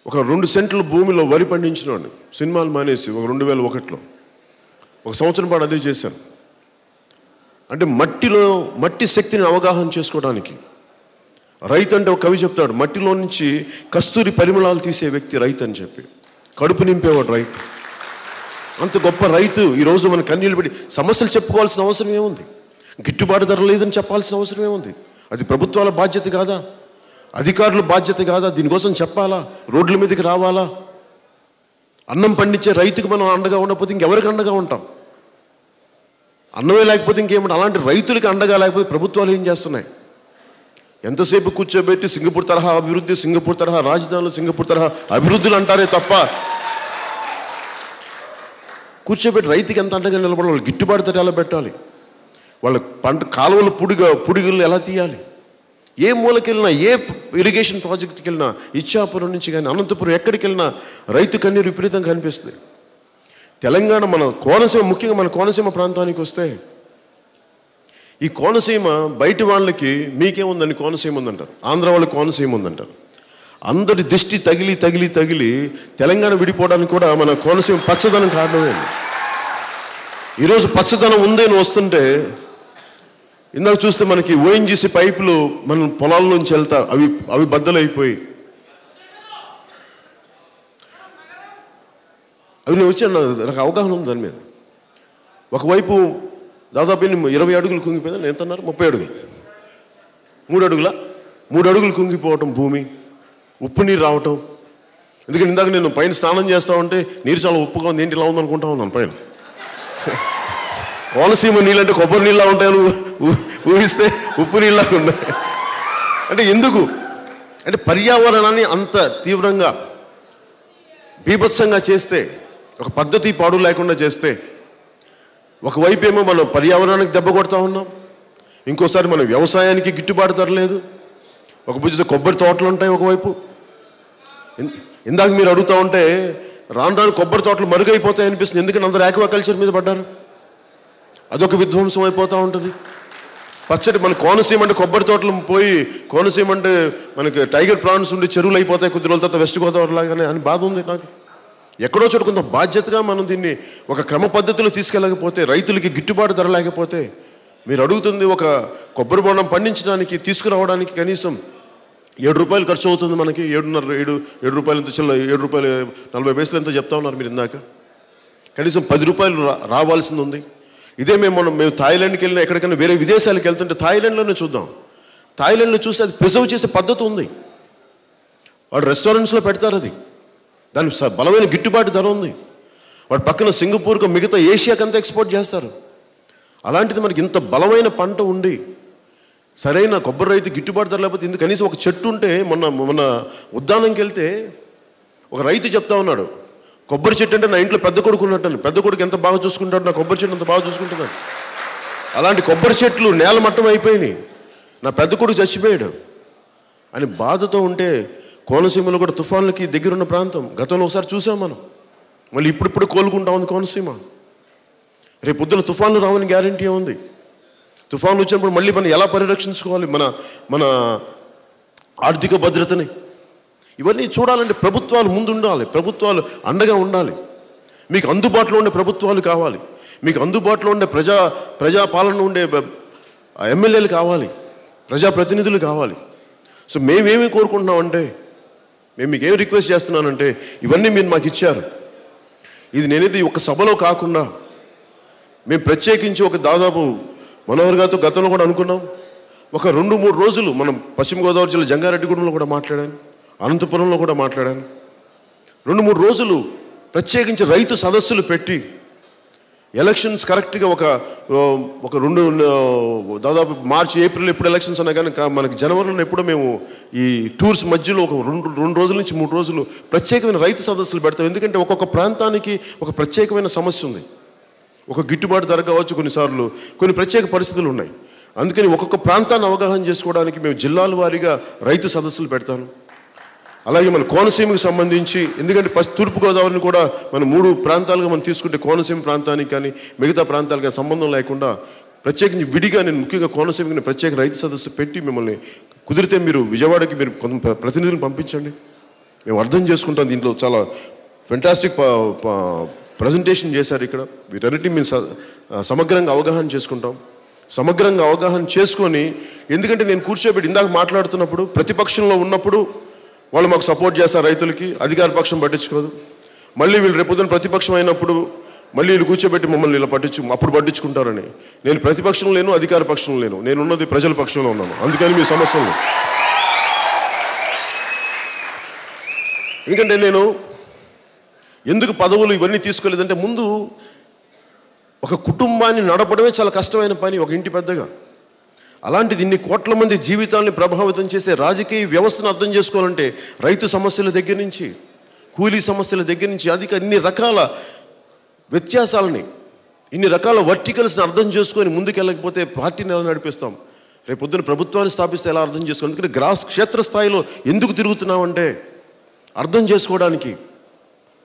ఒక 2 సెంట్ల భూమిలో వరి పండించినవాడిని, సినిమాలు మానేసి 2001లో 1 సంవత్సరం పాటు అదే చేశాను. అంటే మట్టి శక్తిని అవగాహన చేసుకోవడానికి. రైతు అంటే ఒక కవి చెప్తాడు, మట్టిలో నుంచి కస్తూరి పరిమళాలు తీసే వ్యక్తి రైతు అని చెప్పి, కడుపు నింపేవాడు రైతు. అంత గొప్ప రైతు ఈరోజు మన కన్నీళ్ళు పెట్టి సమస్యలు చెప్పుకోవాల్సిన అవసరం ఏముంది? గిట్టుబాటు ధర లేదని చెప్పాల్సిన అవసరం ఏముంది? అది ప్రభుత్వాల బాధ్యత కాదా? అధికారుల బాధ్యత కాదా? దీనికోసం చెప్పాలా? రోడ్ల మీదకి రావాలా? అన్నం పండించే రైతుకు మనం అండగా ఉండకపోతే ఇంకెవరికి అండగా ఉంటాం? అన్నమే లేకపోతే ఇంకేమంటే, అలాంటి రైతులకి అండగా లేకపోతే ప్రభుత్వాలు ఏం చేస్తున్నాయి? ఎంతసేపు కూర్చోబెట్టి సింగపూర్ తరహా అభివృద్ధి, సింగపూర్ తరహా రాజధానులు, సింగపూర్ తరహా అభివృద్ధులు అంటారే తప్ప, కూర్చోబెట్టి రైతుకి ఎంత అండగా నిలబడాలి? వాళ్ళు గిట్టుబాటు ధర ఎలా పెట్టాలి? వాళ్ళ పంట కాలువలు పుడిగులు ఎలా తీయాలి? ఏ మూలకి వెళ్ళినా, ఏ ఇరిగేషన్ ప్రాజెక్ట్కి వెళ్ళినా, ఇచ్చాపురం నుంచి కానీ అనంతపురం ఎక్కడికి వెళ్ళినా రైతు కన్నీరు విపరీతంగా కనిపిస్తుంది. తెలంగాణ మన కోనసీమ, ముఖ్యంగా మన కోనసీమ ప్రాంతానికి వస్తే, ఈ కోనసీమ బయట వాళ్ళకి మీకేముందని కోనసీమ ఉందంటారు, ఆంధ్ర వాళ్ళకి కోనసీమ ఉందంటారు. అందరి దిష్టి తగిలి తగిలి తగిలి తెలంగాణ విడిపోవడానికి కూడా మన కోనసీమ పచ్చదనం కారణమే. ఈరోజు పచ్చదనం ఉందని వస్తుంటే ఇందాక చూస్తే మనకి ఓఎన్జీసీ పైపులు మన పొలాల్లోంచి వెళ్తా అవి బద్దలైపోయి అవి నేను వచ్చాను, నాకు అవగాహన ఉంది దాని మీద. ఒకవైపు దాదాపు 20 అడుగులు కుంగిపోయింది, ఎంత అన్నారు 30 అడుగులు, 3 అడుగులు కుంగిపోవటం భూమి, ఉప్పు నీరు రావటం. ఎందుకంటే ఇందాక నేను పైన స్నానం చేస్తా ఉంటే నీరు చాలా ఉప్పుగా ఉంది, ఏంటి ఇలా ఉందనుకుంటా ఉన్నాను. పైన కోనసీమ నీళ్ళు అంటే కొబ్బరి నీళ్ళ ఉంటాయని ఊహిస్తే ఉప్పు నీళ్ళ ఉన్నాయి. అంటే ఎందుకు అంటే పర్యావరణాన్ని అంత తీవ్రంగా బీభత్సంగా చేస్తే, ఒక పద్ధతి పాడు లేకుండా చేస్తే, ఒకవైపు ఏమో మనం పర్యావరణానికి దెబ్బ కొడతా ఉన్నాం, ఇంకోసారి మన వ్యవసాయానికి గిట్టుబాటు ధర లేదు. ఒక బుజ్జ కొబ్బరి తోటలు ఉంటాయి ఒకవైపు. ఇందాక మీరు అడుగుతూ ఉంటే రాను రాను కొబ్బరి తోటలు మరుగైపోతాయి అనిపిస్తుంది. ఎందుకంటే అందరూ ఆక్వాకల్చర్ మీద పడ్డారు, అదొక విధ్వంసం అయిపోతూ ఉంటుంది. పచ్చడి మన కోనసీమ అంటే కొబ్బరి తోటలు పోయి, కోనసీమ అంటే మనకి టైగర్ ప్రాన్స్ ఉండి చెరువులు అయిపోతాయి కొద్ది రోజుల తర్వాత వెస్ట్ గోదావరి లాగానే అని బాధ ఉంది నాకు. ఎక్కడో చోటు కొంత బాధ్యతగా మనం దీన్ని ఒక క్రమ పద్ధతిలో తీసుకెళ్ళకపోతే, రైతులకి గిట్టుబాటు ధర లేకపోతే, మీరు అడుగుతుంది ఒక కొబ్బరి బొండం పండించడానికి తీసుకురావడానికి కనీసం 7 రూపాయలు ఖర్చు అవుతుంది మనకి. 7 రూపాయలు ఎంత చిల్ల, 7 రూపాయలు 40 పైసలు ఎంతో చెప్తా ఉన్నారు మీరు ఇందాక. కనీసం 10 రూపాయలు రావాల్సింది ఉంది. ఇదే మేము థాయిలాండ్కి వెళ్ళినా ఎక్కడికైనా వేరే విదేశాలకు వెళ్తుంటే థాయిలాండ్లోనే చూద్దాం. థాయిలాండ్లో చూస్తే అది ప్రిజర్వ్ చేసే పద్ధతి ఉంది. వాడు రెస్టారెంట్స్లో పెడతారు, అది దానికి బలమైన గిట్టుబాటు ధర ఉంది. వాడు పక్కన సింగపూర్కు మిగతా ఏషియాకంతా ఎక్స్పోర్ట్ చేస్తారు. అలాంటిది మనకి ఇంత బలమైన పంట ఉండి సరైన కొబ్బరి రైతు గిట్టుబాటు ధర లేకపోతే ఇందుకు కనీసం ఒక చెట్టు ఉంటే, మొన్న ఉద్యానంకి వెళ్తే ఒక రైతు చెప్తా ఉన్నాడు, కొబ్బరి చెట్టు అంటే నా ఇంట్లో పెద్ద కొడుకు ఉన్నట్టు, పెద్ద కొడుకు ఎంత బాగా చూసుకుంటాడు, నా కొబ్బరి చెట్టు అంత బాగా చూసుకుంటున్నాను. అలాంటి కొబ్బరి చెట్లు నేల మట్టం అయిపోయినాయి, నా పెద్ద కొడుకు చచ్చిపోయాడు అని బాధతో ఉంటే, కోనసీమలో కూడా తుఫాన్లకి దగ్గరున్న ప్రాంతం. గతంలో ఒకసారి చూసాం మనం, మళ్ళీ ఇప్పుడు కోలుకుంటా ఉంది కోనసీమ. రేపు పొద్దున తుఫాన్లు రావని గ్యారంటీ ఉంది. తుఫాన్లు వచ్చినప్పుడు మళ్ళీ మనం ఎలా పరిరక్షించుకోవాలి మన ఆర్థిక భద్రతని? ఇవన్నీ చూడాలంటే ప్రభుత్వాలు ముందు ఉండాలి, ప్రభుత్వాలు అండగా ఉండాలి. మీకు అందుబాటులో ఉండే ప్రభుత్వాలు కావాలి, మీకు అందుబాటులో ఉండే ప్రజాపాలన ఉండే ఎమ్మెల్యేలు కావాలి, ప్రజాప్రతినిధులు కావాలి. సో మేమేమి కోరుకుంటున్నామంటే, మేము మీకు ఏమి రిక్వెస్ట్ చేస్తున్నానంటే, ఇవన్నీ మీరు మాకు ఇచ్చారు. ఇది నేనేది ఒక సభలో కాకుండా మేము ప్రత్యేకించి ఒక దాదాపు మనోహర్ గారితో గతంలో కూడా అనుకున్నాం, ఒక 2-3 రోజులు మనం పశ్చిమ గోదావరి జిల్లా జంగారెడ్డిగూడెంలో కూడా మాట్లాడాను, అనంతపురంలో కూడా మాట్లాడాను. 2-3 రోజులు ప్రత్యేకించి రైతు సదస్సులు పెట్టి, ఎలక్షన్స్ కరెక్ట్గా ఒక దాదాపు మార్చి ఏప్రిల్ ఎప్పుడు ఎలక్షన్స్ అన్నా కానీ మనకి జనవరిలో ఎప్పుడో మేము ఈ టూర్స్ మధ్యలో ఒక 2 రోజుల నుంచి 3 రోజులు ప్రత్యేకమైన రైతు సదస్సులు పెడతాం. ఎందుకంటే ఒక్కొక్క ప్రాంతానికి ఒక ప్రత్యేకమైన సమస్య ఉంది. ఒక గిట్టుబాటు ధర కావచ్చు, కొన్నిసార్లు కొన్ని ప్రత్యేక పరిస్థితులు ఉన్నాయి. అందుకని ఒక్కొక్క ప్రాంతాన్ని అవగాహన చేసుకోవడానికి మేము జిల్లాల వారీగా రైతు సదస్సులు పెడతాను. అలాగే మన కోనసీమకు సంబంధించి, ఎందుకంటే తూర్పుగోదావరిని కూడా మనం 3 ప్రాంతాలుగా మనం తీసుకుంటే, కోనసీమ ప్రాంతానికి కానీ మిగతా ప్రాంతాలకు సంబంధం లేకుండా ప్రత్యేకించి విడిగా నేను ముఖ్యంగా కోనసీమకి ప్రత్యేక రైతు సదస్సు పెట్టి, మిమ్మల్ని కుదిరితే మీరు విజయవాడకి మీరు కొంత ప్రతినిధులను పంపించండి, మేము అర్థం చేసుకుంటాం. దీంట్లో చాలా ఫెంటాస్టిక్ ప్రజెంటేషన్ చేశారు ఇక్కడ. వీటన్నిటిని మేము సమగ్రంగా అవగాహన చేసుకుంటాం. సమగ్రంగా అవగాహన చేసుకొని, ఎందుకంటే నేను కూర్చోబెట్టి ఇందాక మాట్లాడుతున్నప్పుడు ప్రతిపక్షంలో ఉన్నప్పుడు వాళ్ళు మాకు సపోర్ట్ చేస్తారు రైతులకి, అధికార పక్షం పట్టించుకోదు. మళ్ళీ వీళ్ళు రేపొద్దున ప్రతిపక్షం అయినప్పుడు మళ్ళీ వీళ్ళు కూర్చోబెట్టి మమ్మల్ని ఇలా అప్పుడు పట్టించుకుంటారని. నేను ప్రతిపక్షంలో లేను, అధికార పక్షంలో లేను, నేను ఉన్నది ప్రజల పక్షంలో ఉన్నాను. అందుకని మీ సమస్యలు, ఎందుకంటే నేను ఎందుకు పదవులు ఇవన్నీ తీసుకోలేదంటే, ముందు ఒక కుటుంబాన్ని నడపడమే చాలా కష్టమైన పని, ఒక ఇంటి పెద్దగా. అలాంటిది ఇన్ని కోట్ల మంది జీవితాలని ప్రభావితం చేసే రాజకీయ వ్యవస్థను అర్థం చేసుకోవాలంటే, రైతు సమస్యల దగ్గర నుంచి, కూలీ సమస్యల దగ్గర నుంచి, ఇన్ని రకాల వ్యత్యాసాలని, ఇన్ని రకాల వర్టికల్స్ని అర్థం చేసుకొని ముందుకెళ్ళకపోతే పార్టీని ఎలా నడిపిస్తాం? రేపు పొద్దున ప్రభుత్వాన్ని స్థాపిస్తే ఎలా అర్థం చేసుకోవాలి? ఎందుకంటే క్షేత్రస్థాయిలో ఎందుకు తిరుగుతున్నామంటే, అర్థం చేసుకోవడానికి,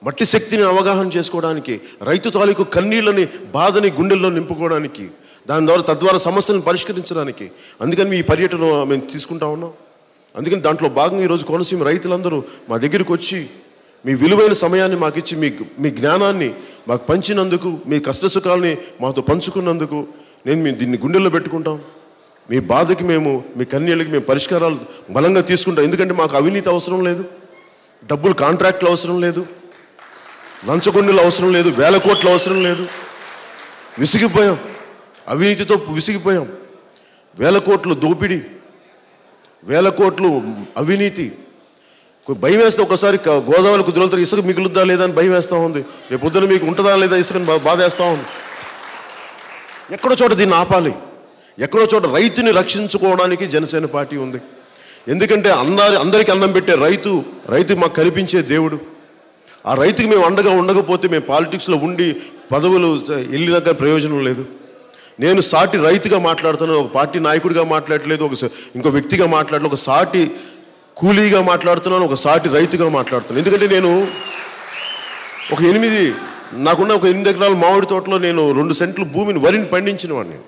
మట్టి శక్తిని అవగాహన చేసుకోవడానికి, రైతు తాలూకు కన్నీళ్ళని బాధని గుండెల్లో నింపుకోవడానికి, తద్వారా సమస్యలను పరిష్కరించడానికి. అందుకని ఈ పర్యటన మేము తీసుకుంటా ఉన్నాం. అందుకని దాంట్లో భాగంగా ఈరోజు కోనసీమ రైతులందరూ మా దగ్గరికి వచ్చి మీ విలువైన సమయాన్ని మాకు ఇచ్చి మీ జ్ఞానాన్ని మాకు పంచినందుకు, మీ కష్టసుఖాలని మాతో పంచుకున్నందుకు నేను దీన్ని గుండెల్లో పెట్టుకుంటాం. మీ బాధకి మేము, మీ కన్యలకి మేము పరిష్కారాలు బలంగా తీసుకుంటాం. ఎందుకంటే మాకు అవినీతి అవసరం లేదు, డబ్బులు కాంట్రాక్ట్లు అవసరం లేదు, లంచగొండలు అవసరం లేదు, వేల కోట్లు అవసరం లేదు. విసిగిపోయాం, అవినీతితో విసిగిపోయాం. వేల కోట్లు దోపిడీ, వేల కోట్లు అవినీతి. భయం వేస్తే ఒకసారి గోదావరి కుదురులతో ఇసుక మిగులుద్దా లేదా అని భయం వేస్తూ ఉంది. రేపు పొద్దున మీకు ఉంటుందా లేదా ఇసుకని బాధ వేస్తూ ఉంది. ఎక్కడో చోట దీన్ని ఆపాలి, ఎక్కడో చోట రైతుని రక్షించుకోవడానికి జనసేన పార్టీ ఉంది. ఎందుకంటే అందరికీ అన్నం పెట్టే రైతు మాకు కనిపించే దేవుడు. ఆ రైతుకి మేము అండగా ఉండకపోతే మేము పాలిటిక్స్లో ఉండి పదవులు వెళ్ళినాక ప్రయోజనం లేదు. నేను సాటి రైతుగా మాట్లాడుతున్నాను, ఒక పార్టీ నాయకుడిగా మాట్లాడలేదు, ఇంకో వ్యక్తిగా మాట్లాడలేదు, ఒక సాటి కూలీగా మాట్లాడుతున్నాను, ఒక సాటి రైతుగా మాట్లాడుతున్నాను. ఎందుకంటే నేను నాకున్న ఒక 8 ఎకరాల మామిడి తోటలో నేను 2 సెంట్లు వరిని పండించిన వాడిని.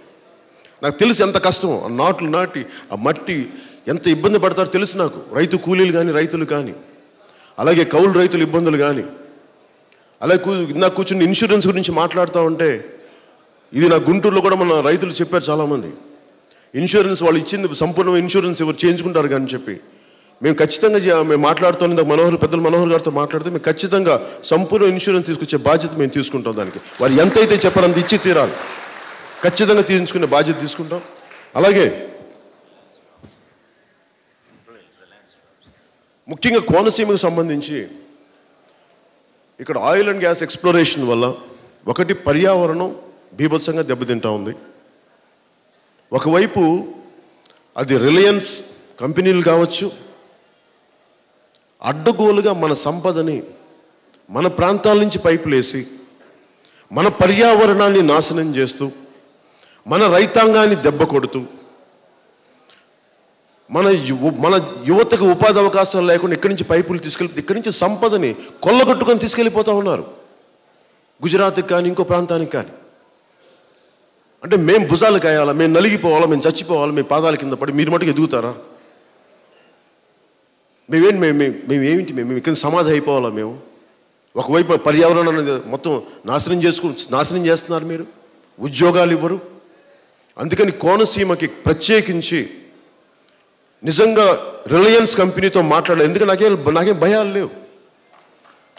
నాకు తెలుసు ఎంత కష్టమో, ఆ నాట్లు నాటి ఆ మట్టి ఎంత ఇబ్బంది పడతారో తెలుసు నాకు. రైతు కూలీలు కానీ, రైతులు కానీ, అలాగే కౌలు రైతులు ఇబ్బందులు కానీ. అలాగే నాకు కూర్చుని ఇన్సూరెన్స్ గురించి మాట్లాడుతూ ఉంటే, ఇది నా గుంటూరులో కూడా మన రైతులు చెప్పారు చాలామంది. ఇన్సూరెన్స్ వాళ్ళు ఇచ్చింది సంపూర్ణ ఇన్సూరెన్స్ ఎవరు చేయించుకుంటారు కానీ చెప్పి మేము ఖచ్చితంగా మేము మాట్లాడుతున్న పెద్దలు మనోహర్ గారితో మాట్లాడితే మేము ఖచ్చితంగా సంపూర్ణ ఇన్సూరెన్స్ తీసుకొచ్చే బాధ్యత మేము తీసుకుంటాం. దానికి వారు ఎంతైతే చెప్పారో అంత ఇచ్చి తీరాలి, ఖచ్చితంగా తీయించుకునే బాధ్యత తీసుకుంటాం. అలాగే ముఖ్యంగా కోనసీమకు సంబంధించి ఇక్కడ ఆయిల్ అండ్ గ్యాస్ ఎక్స్ప్లోరేషన్ వల్ల ఒకటి పర్యావరణం బీభత్సంగా దెబ్బతింటా ఉంది. ఒకవైపు అది రిలయన్స్ కంపెనీలు కావచ్చు, అడ్డగోలుగా మన సంపదని మన ప్రాంతాల నుంచి పైపులేసి మన పర్యావరణాన్ని నాశనం చేస్తూ, మన రైతాంగాన్ని దెబ్బ కొడుతూ, మన యువతకు ఉపాధి అవకాశాలు లేకుండా ఇక్కడి నుంచి పైపులు ఇక్కడి నుంచి సంపదని కొల్లగొట్టుకొని తీసుకెళ్ళిపోతూ ఉన్నారు గుజరాత్కి కానీ ఇంకో ప్రాంతానికి కానీ. అంటే మేము భుజాలు కాయాలా, మేము నలిగిపోవాలా, మేము చచ్చిపోవాలా, మేము పాదాల కింద పడి మీరు మటుకు ఎదుగుతారా? మేము ఇక్కడ సమాధి అయిపోవాలా? మేము ఒకవైపు పర్యావరణాన్ని మొత్తం నాశనం చేస్తున్నారు, మీరు ఉద్యోగాలు ఇవ్వరు. అందుకని కోనసీమకి ప్రత్యేకించి నిజంగా రిలయన్స్ కంపెనీతో మాట్లాడాలి. ఎందుకంటే నాకేం భయాలు లేవు.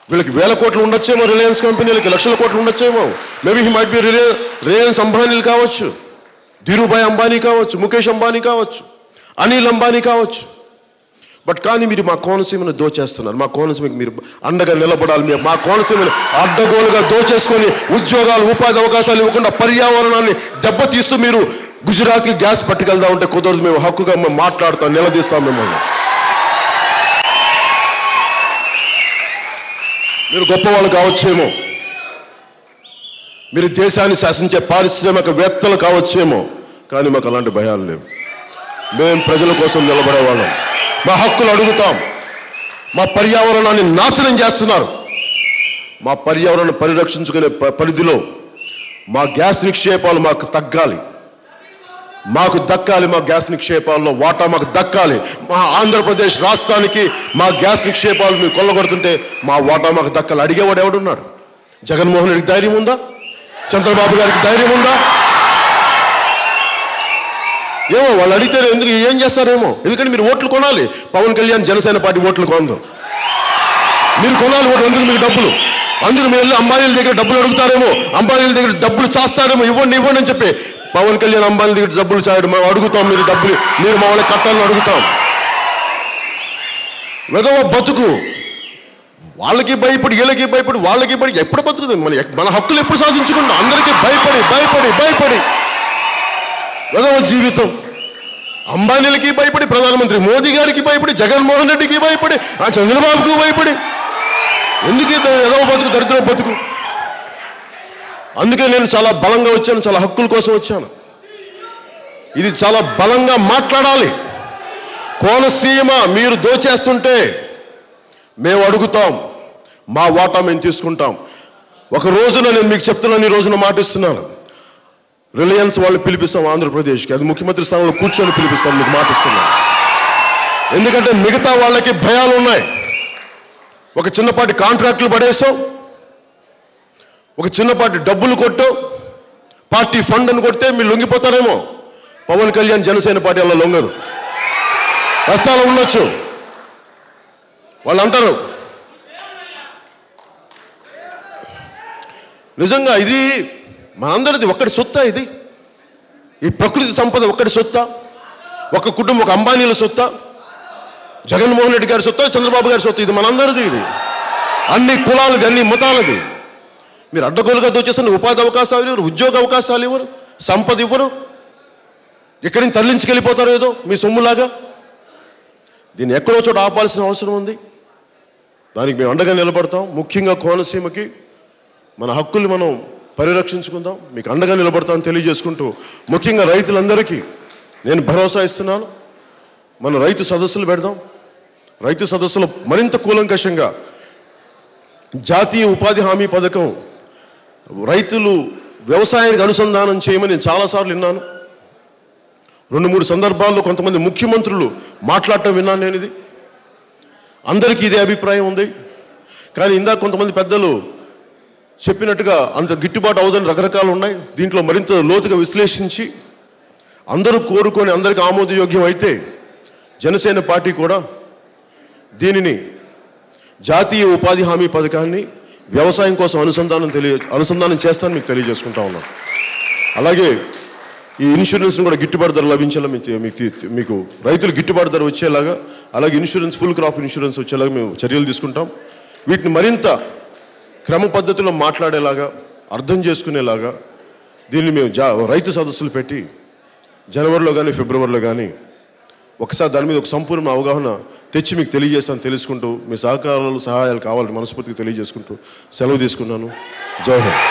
వీళ్ళకి 1000 కోట్లు ఉండొచ్చేమో, రిలయన్స్ కంపెనీలకి లక్షల కోట్లు ఉండొచ్చేమో. Maybe he might be Reliance అంబానీలు కావచ్చు, ధీరుభాయ్ అంబానీ కావచ్చు, ముఖేష్ అంబానీ కావచ్చు, అనిల్ అంబానీ కావచ్చు. బట్ కానీ మీరు మా కోనసీమను దోచేస్తున్నారు. మా కోనసీమకి మీరు అండగా నిలబడాలి. మీరు మా కోనసీమను అడ్డగోలుగా దోచేసుకొని ఉద్యోగాలు, ఉపాధి అవకాశాలు ఇవ్వకుండా పర్యావరణాన్ని దెబ్బతీస్తూ మీరు గుజరాత్కి గ్యాస్ పట్టుకెళ్దా ఉంటే కుదరదు. మేము హక్కుగా మేము మాట్లాడతాం, నిలదీస్తాం మిమ్మల్ని. మీరు గొప్పవాళ్ళు కావచ్చేమో, మీరు దేశాన్ని శాసించే పారిశ్రామికవేత్తలు కావచ్చేమో, కానీ మాకు అలాంటి భయాలు లేవు. మేము ప్రజల కోసం నిలబడేవాళ్ళం, మా హక్కులు అడుగుతాం. మా పర్యావరణాన్ని నాశనం చేస్తున్నారు. మా పర్యావరణాన్ని పరిరక్షించుకునే పరిధిలో మా గ్యాస్ నిక్షేపాలు మాకు తగ్గాలి, మాకు దక్కాలి. మా గ్యాస్ నిక్షేపాల్లో వాటా మాకు దక్కాలి. మా ఆంధ్రప్రదేశ్ రాష్ట్రానికి మా గ్యాస్ నిక్షేపాలు మీరు కొల్లగొడుతుంటే మా వాటా మాకు దక్కాలి. అడిగేవాడు ఎవడున్నాడు? జగన్మోహన్ రెడ్డికి ధైర్యం ఉందా? చంద్రబాబు గారికి ధైర్యం ఉందా? ఏమో వాళ్ళు అడిగితే ఎందుకు ఏం చేస్తారేమో. ఎందుకంటే మీరు ఓట్లు కొనాలి. పవన్ కళ్యాణ్ జనసేన పార్టీ ఓట్లు కొనదు. మీరు కొనాలి ఓట్లు. ఎందుకు మీకు డబ్బులు? అందుకు మీరు వెళ్ళి అంబానీల దగ్గర డబ్బులు అడుగుతారేమో, అంబానీల దగ్గర డబ్బులు చేస్తారేమో. ఇవ్వండి ఇవ్వండి అని చెప్పి పవన్ కళ్యాణ్ అంబానీ దగ్గర డబ్బులు చాయడం మేము అడుగుతాం. మీరు డబ్బులు మీరు మా వాళ్ళకి కట్టాలని అడుగుతాం. వెదవ బతుకు, వాళ్ళకి భయపడి, వీళ్ళకి భయపడి, వాళ్ళకి భయపడి ఎప్పుడు బతుకుతుంది? మన హక్కులు ఎప్పుడు సాధించుకుంటాం? అందరికీ భయపడి భయపడి భయపడి వెదవ జీవితం. అంబానీలకి భయపడి, ప్రధానమంత్రి మోదీ గారికి భయపడి, జగన్మోహన్ రెడ్డికి భయపడి, ఆ చంద్రబాబుకు భయపడి. ఎందుకు వెదవ బతుకు, దరిద్ర బతుకు? అందుకే నేను చాలా బలంగా వచ్చాను, చాలా హక్కుల కోసం వచ్చాను. ఇది చాలా బలంగా మాట్లాడాలి. కోనసీమ మీరు దోచేస్తుంటే మేము అడుగుతాం, మా వాటా మేము తీసుకుంటాం. ఒక రోజున నేను మీకు చెప్తున్నాను, ఈ రోజున మాటిస్తున్నాను, రిలయన్స్ వాళ్ళు పిలిపిస్తాం ఆంధ్రప్రదేశ్కి. అది ముఖ్యమంత్రి స్థానంలో కూర్చొని పిలిపిస్తాం, మీకు మాటిస్తున్నాను. ఎందుకంటే మిగతా వాళ్ళకి భయాలు ఉన్నాయి. ఒక చిన్నపాటి కాంట్రాక్టులు పడేసావు, ఒక చిన్నపాటి డబ్బులు కొట్టావు, పార్టీ ఫండ్ అని కొడితే మీరు లొంగిపోతారేమో. పవన్ కళ్యాణ్ జనసేన పార్టీ అలా లొంగదు. కష్టాలు ఉండొచ్చు, వాళ్ళు అంటారు. నిజంగా ఇది మనందరిది ఒక్కడి సొత్తా? ఇది ఈ ప్రకృతి సంపద ఒక్కడి సొత్తా? ఒక కుటుంబం, ఒక అంబానీల సొత్తా? జగన్మోహన్ రెడ్డి గారి సొత్తా, చంద్రబాబు గారి సొత్తు? ఇది మనందరిది. ఇది అన్ని కులాలది, అన్ని మతాలది. మీరు అడ్డగోలుగా దోచేస్తున్న ఉపాధి అవకాశాలు ఇవ్వరు, ఉద్యోగ అవకాశాలు ఇవ్వరు, సంపద ఇవ్వరు. ఇక్కడి నుంచి తరలించుకెళ్ళిపోతారు ఏదో మీ సొమ్ములాగా. దీన్ని ఎక్కడో చోట ఆపాల్సిన అవసరం ఉంది. దానికి మేము అండగా నిలబడతాం. ముఖ్యంగా కోనసీమకి మన హక్కుల్ని మనం పరిరక్షించుకుందాం, మీకు అండగా నిలబడతామని తెలియజేసుకుంటూ, ముఖ్యంగా రైతులందరికీ నేను భరోసా ఇస్తున్నాను. మనం రైతు సదస్సులు పెడదాం. రైతు సదస్సులో మరింత కూలంకషంగా జాతీయ ఉపాధి హామీ పథకం రైతులు వ్యవసాయానికి అనుసంధానం చేయమని నేను చాలాసార్లు విన్నాను. 2-3 సందర్భాల్లో కొంతమంది ముఖ్యమంత్రులు మాట్లాడటం విన్నాను నేను. ఇది అందరికీ ఇదే అభిప్రాయం ఉంది. కానీ ఇందాక కొంతమంది పెద్దలు చెప్పినట్టుగా అంత గిట్టుబాటు అవుదని రకరకాలు ఉన్నాయి. దీంట్లో మరింత లోతుగా విశ్లేషించి అందరూ కోరుకొని అందరికీ ఆమోదయోగ్యం అయితే జనసేన పార్టీ కూడా దీనిని జాతీయ ఉపాధి హామీ పథకాన్ని వ్యవసాయం కోసం అనుసంధానం చేస్తానని మీకు తెలియజేసుకుంటా ఉన్నాను. అలాగే ఈ ఇన్సూరెన్స్ను కూడా గిట్టుబాటు ధర లభించేలా మీకు రైతులు గిట్టుబాటు ధర వచ్చేలాగా, అలాగే ఇన్సూరెన్స్, ఫుల్ క్రాప్ ఇన్సూరెన్స్ వచ్చేలాగా మేము చర్యలు తీసుకుంటాం. వీటిని మరింత క్రమ పద్ధతిలో మాట్లాడేలాగా, అర్థం చేసుకునేలాగా దీన్ని మేము రైతు సదస్సులు పెట్టి జనవరిలో కానీ ఫిబ్రవరిలో కానీ ఒకసారి దాని మీద ఒక సంపూర్ణ అవగాహన తెచ్చి మీకు తెలియజేస్తాను తెలుసుకుంటూ, మీ సహకారాలు సహాయాలు కావాలని మనస్ఫూర్తిగా తెలియజేసుకుంటూ సెలవు తీసుకున్నాను. జై హింద్.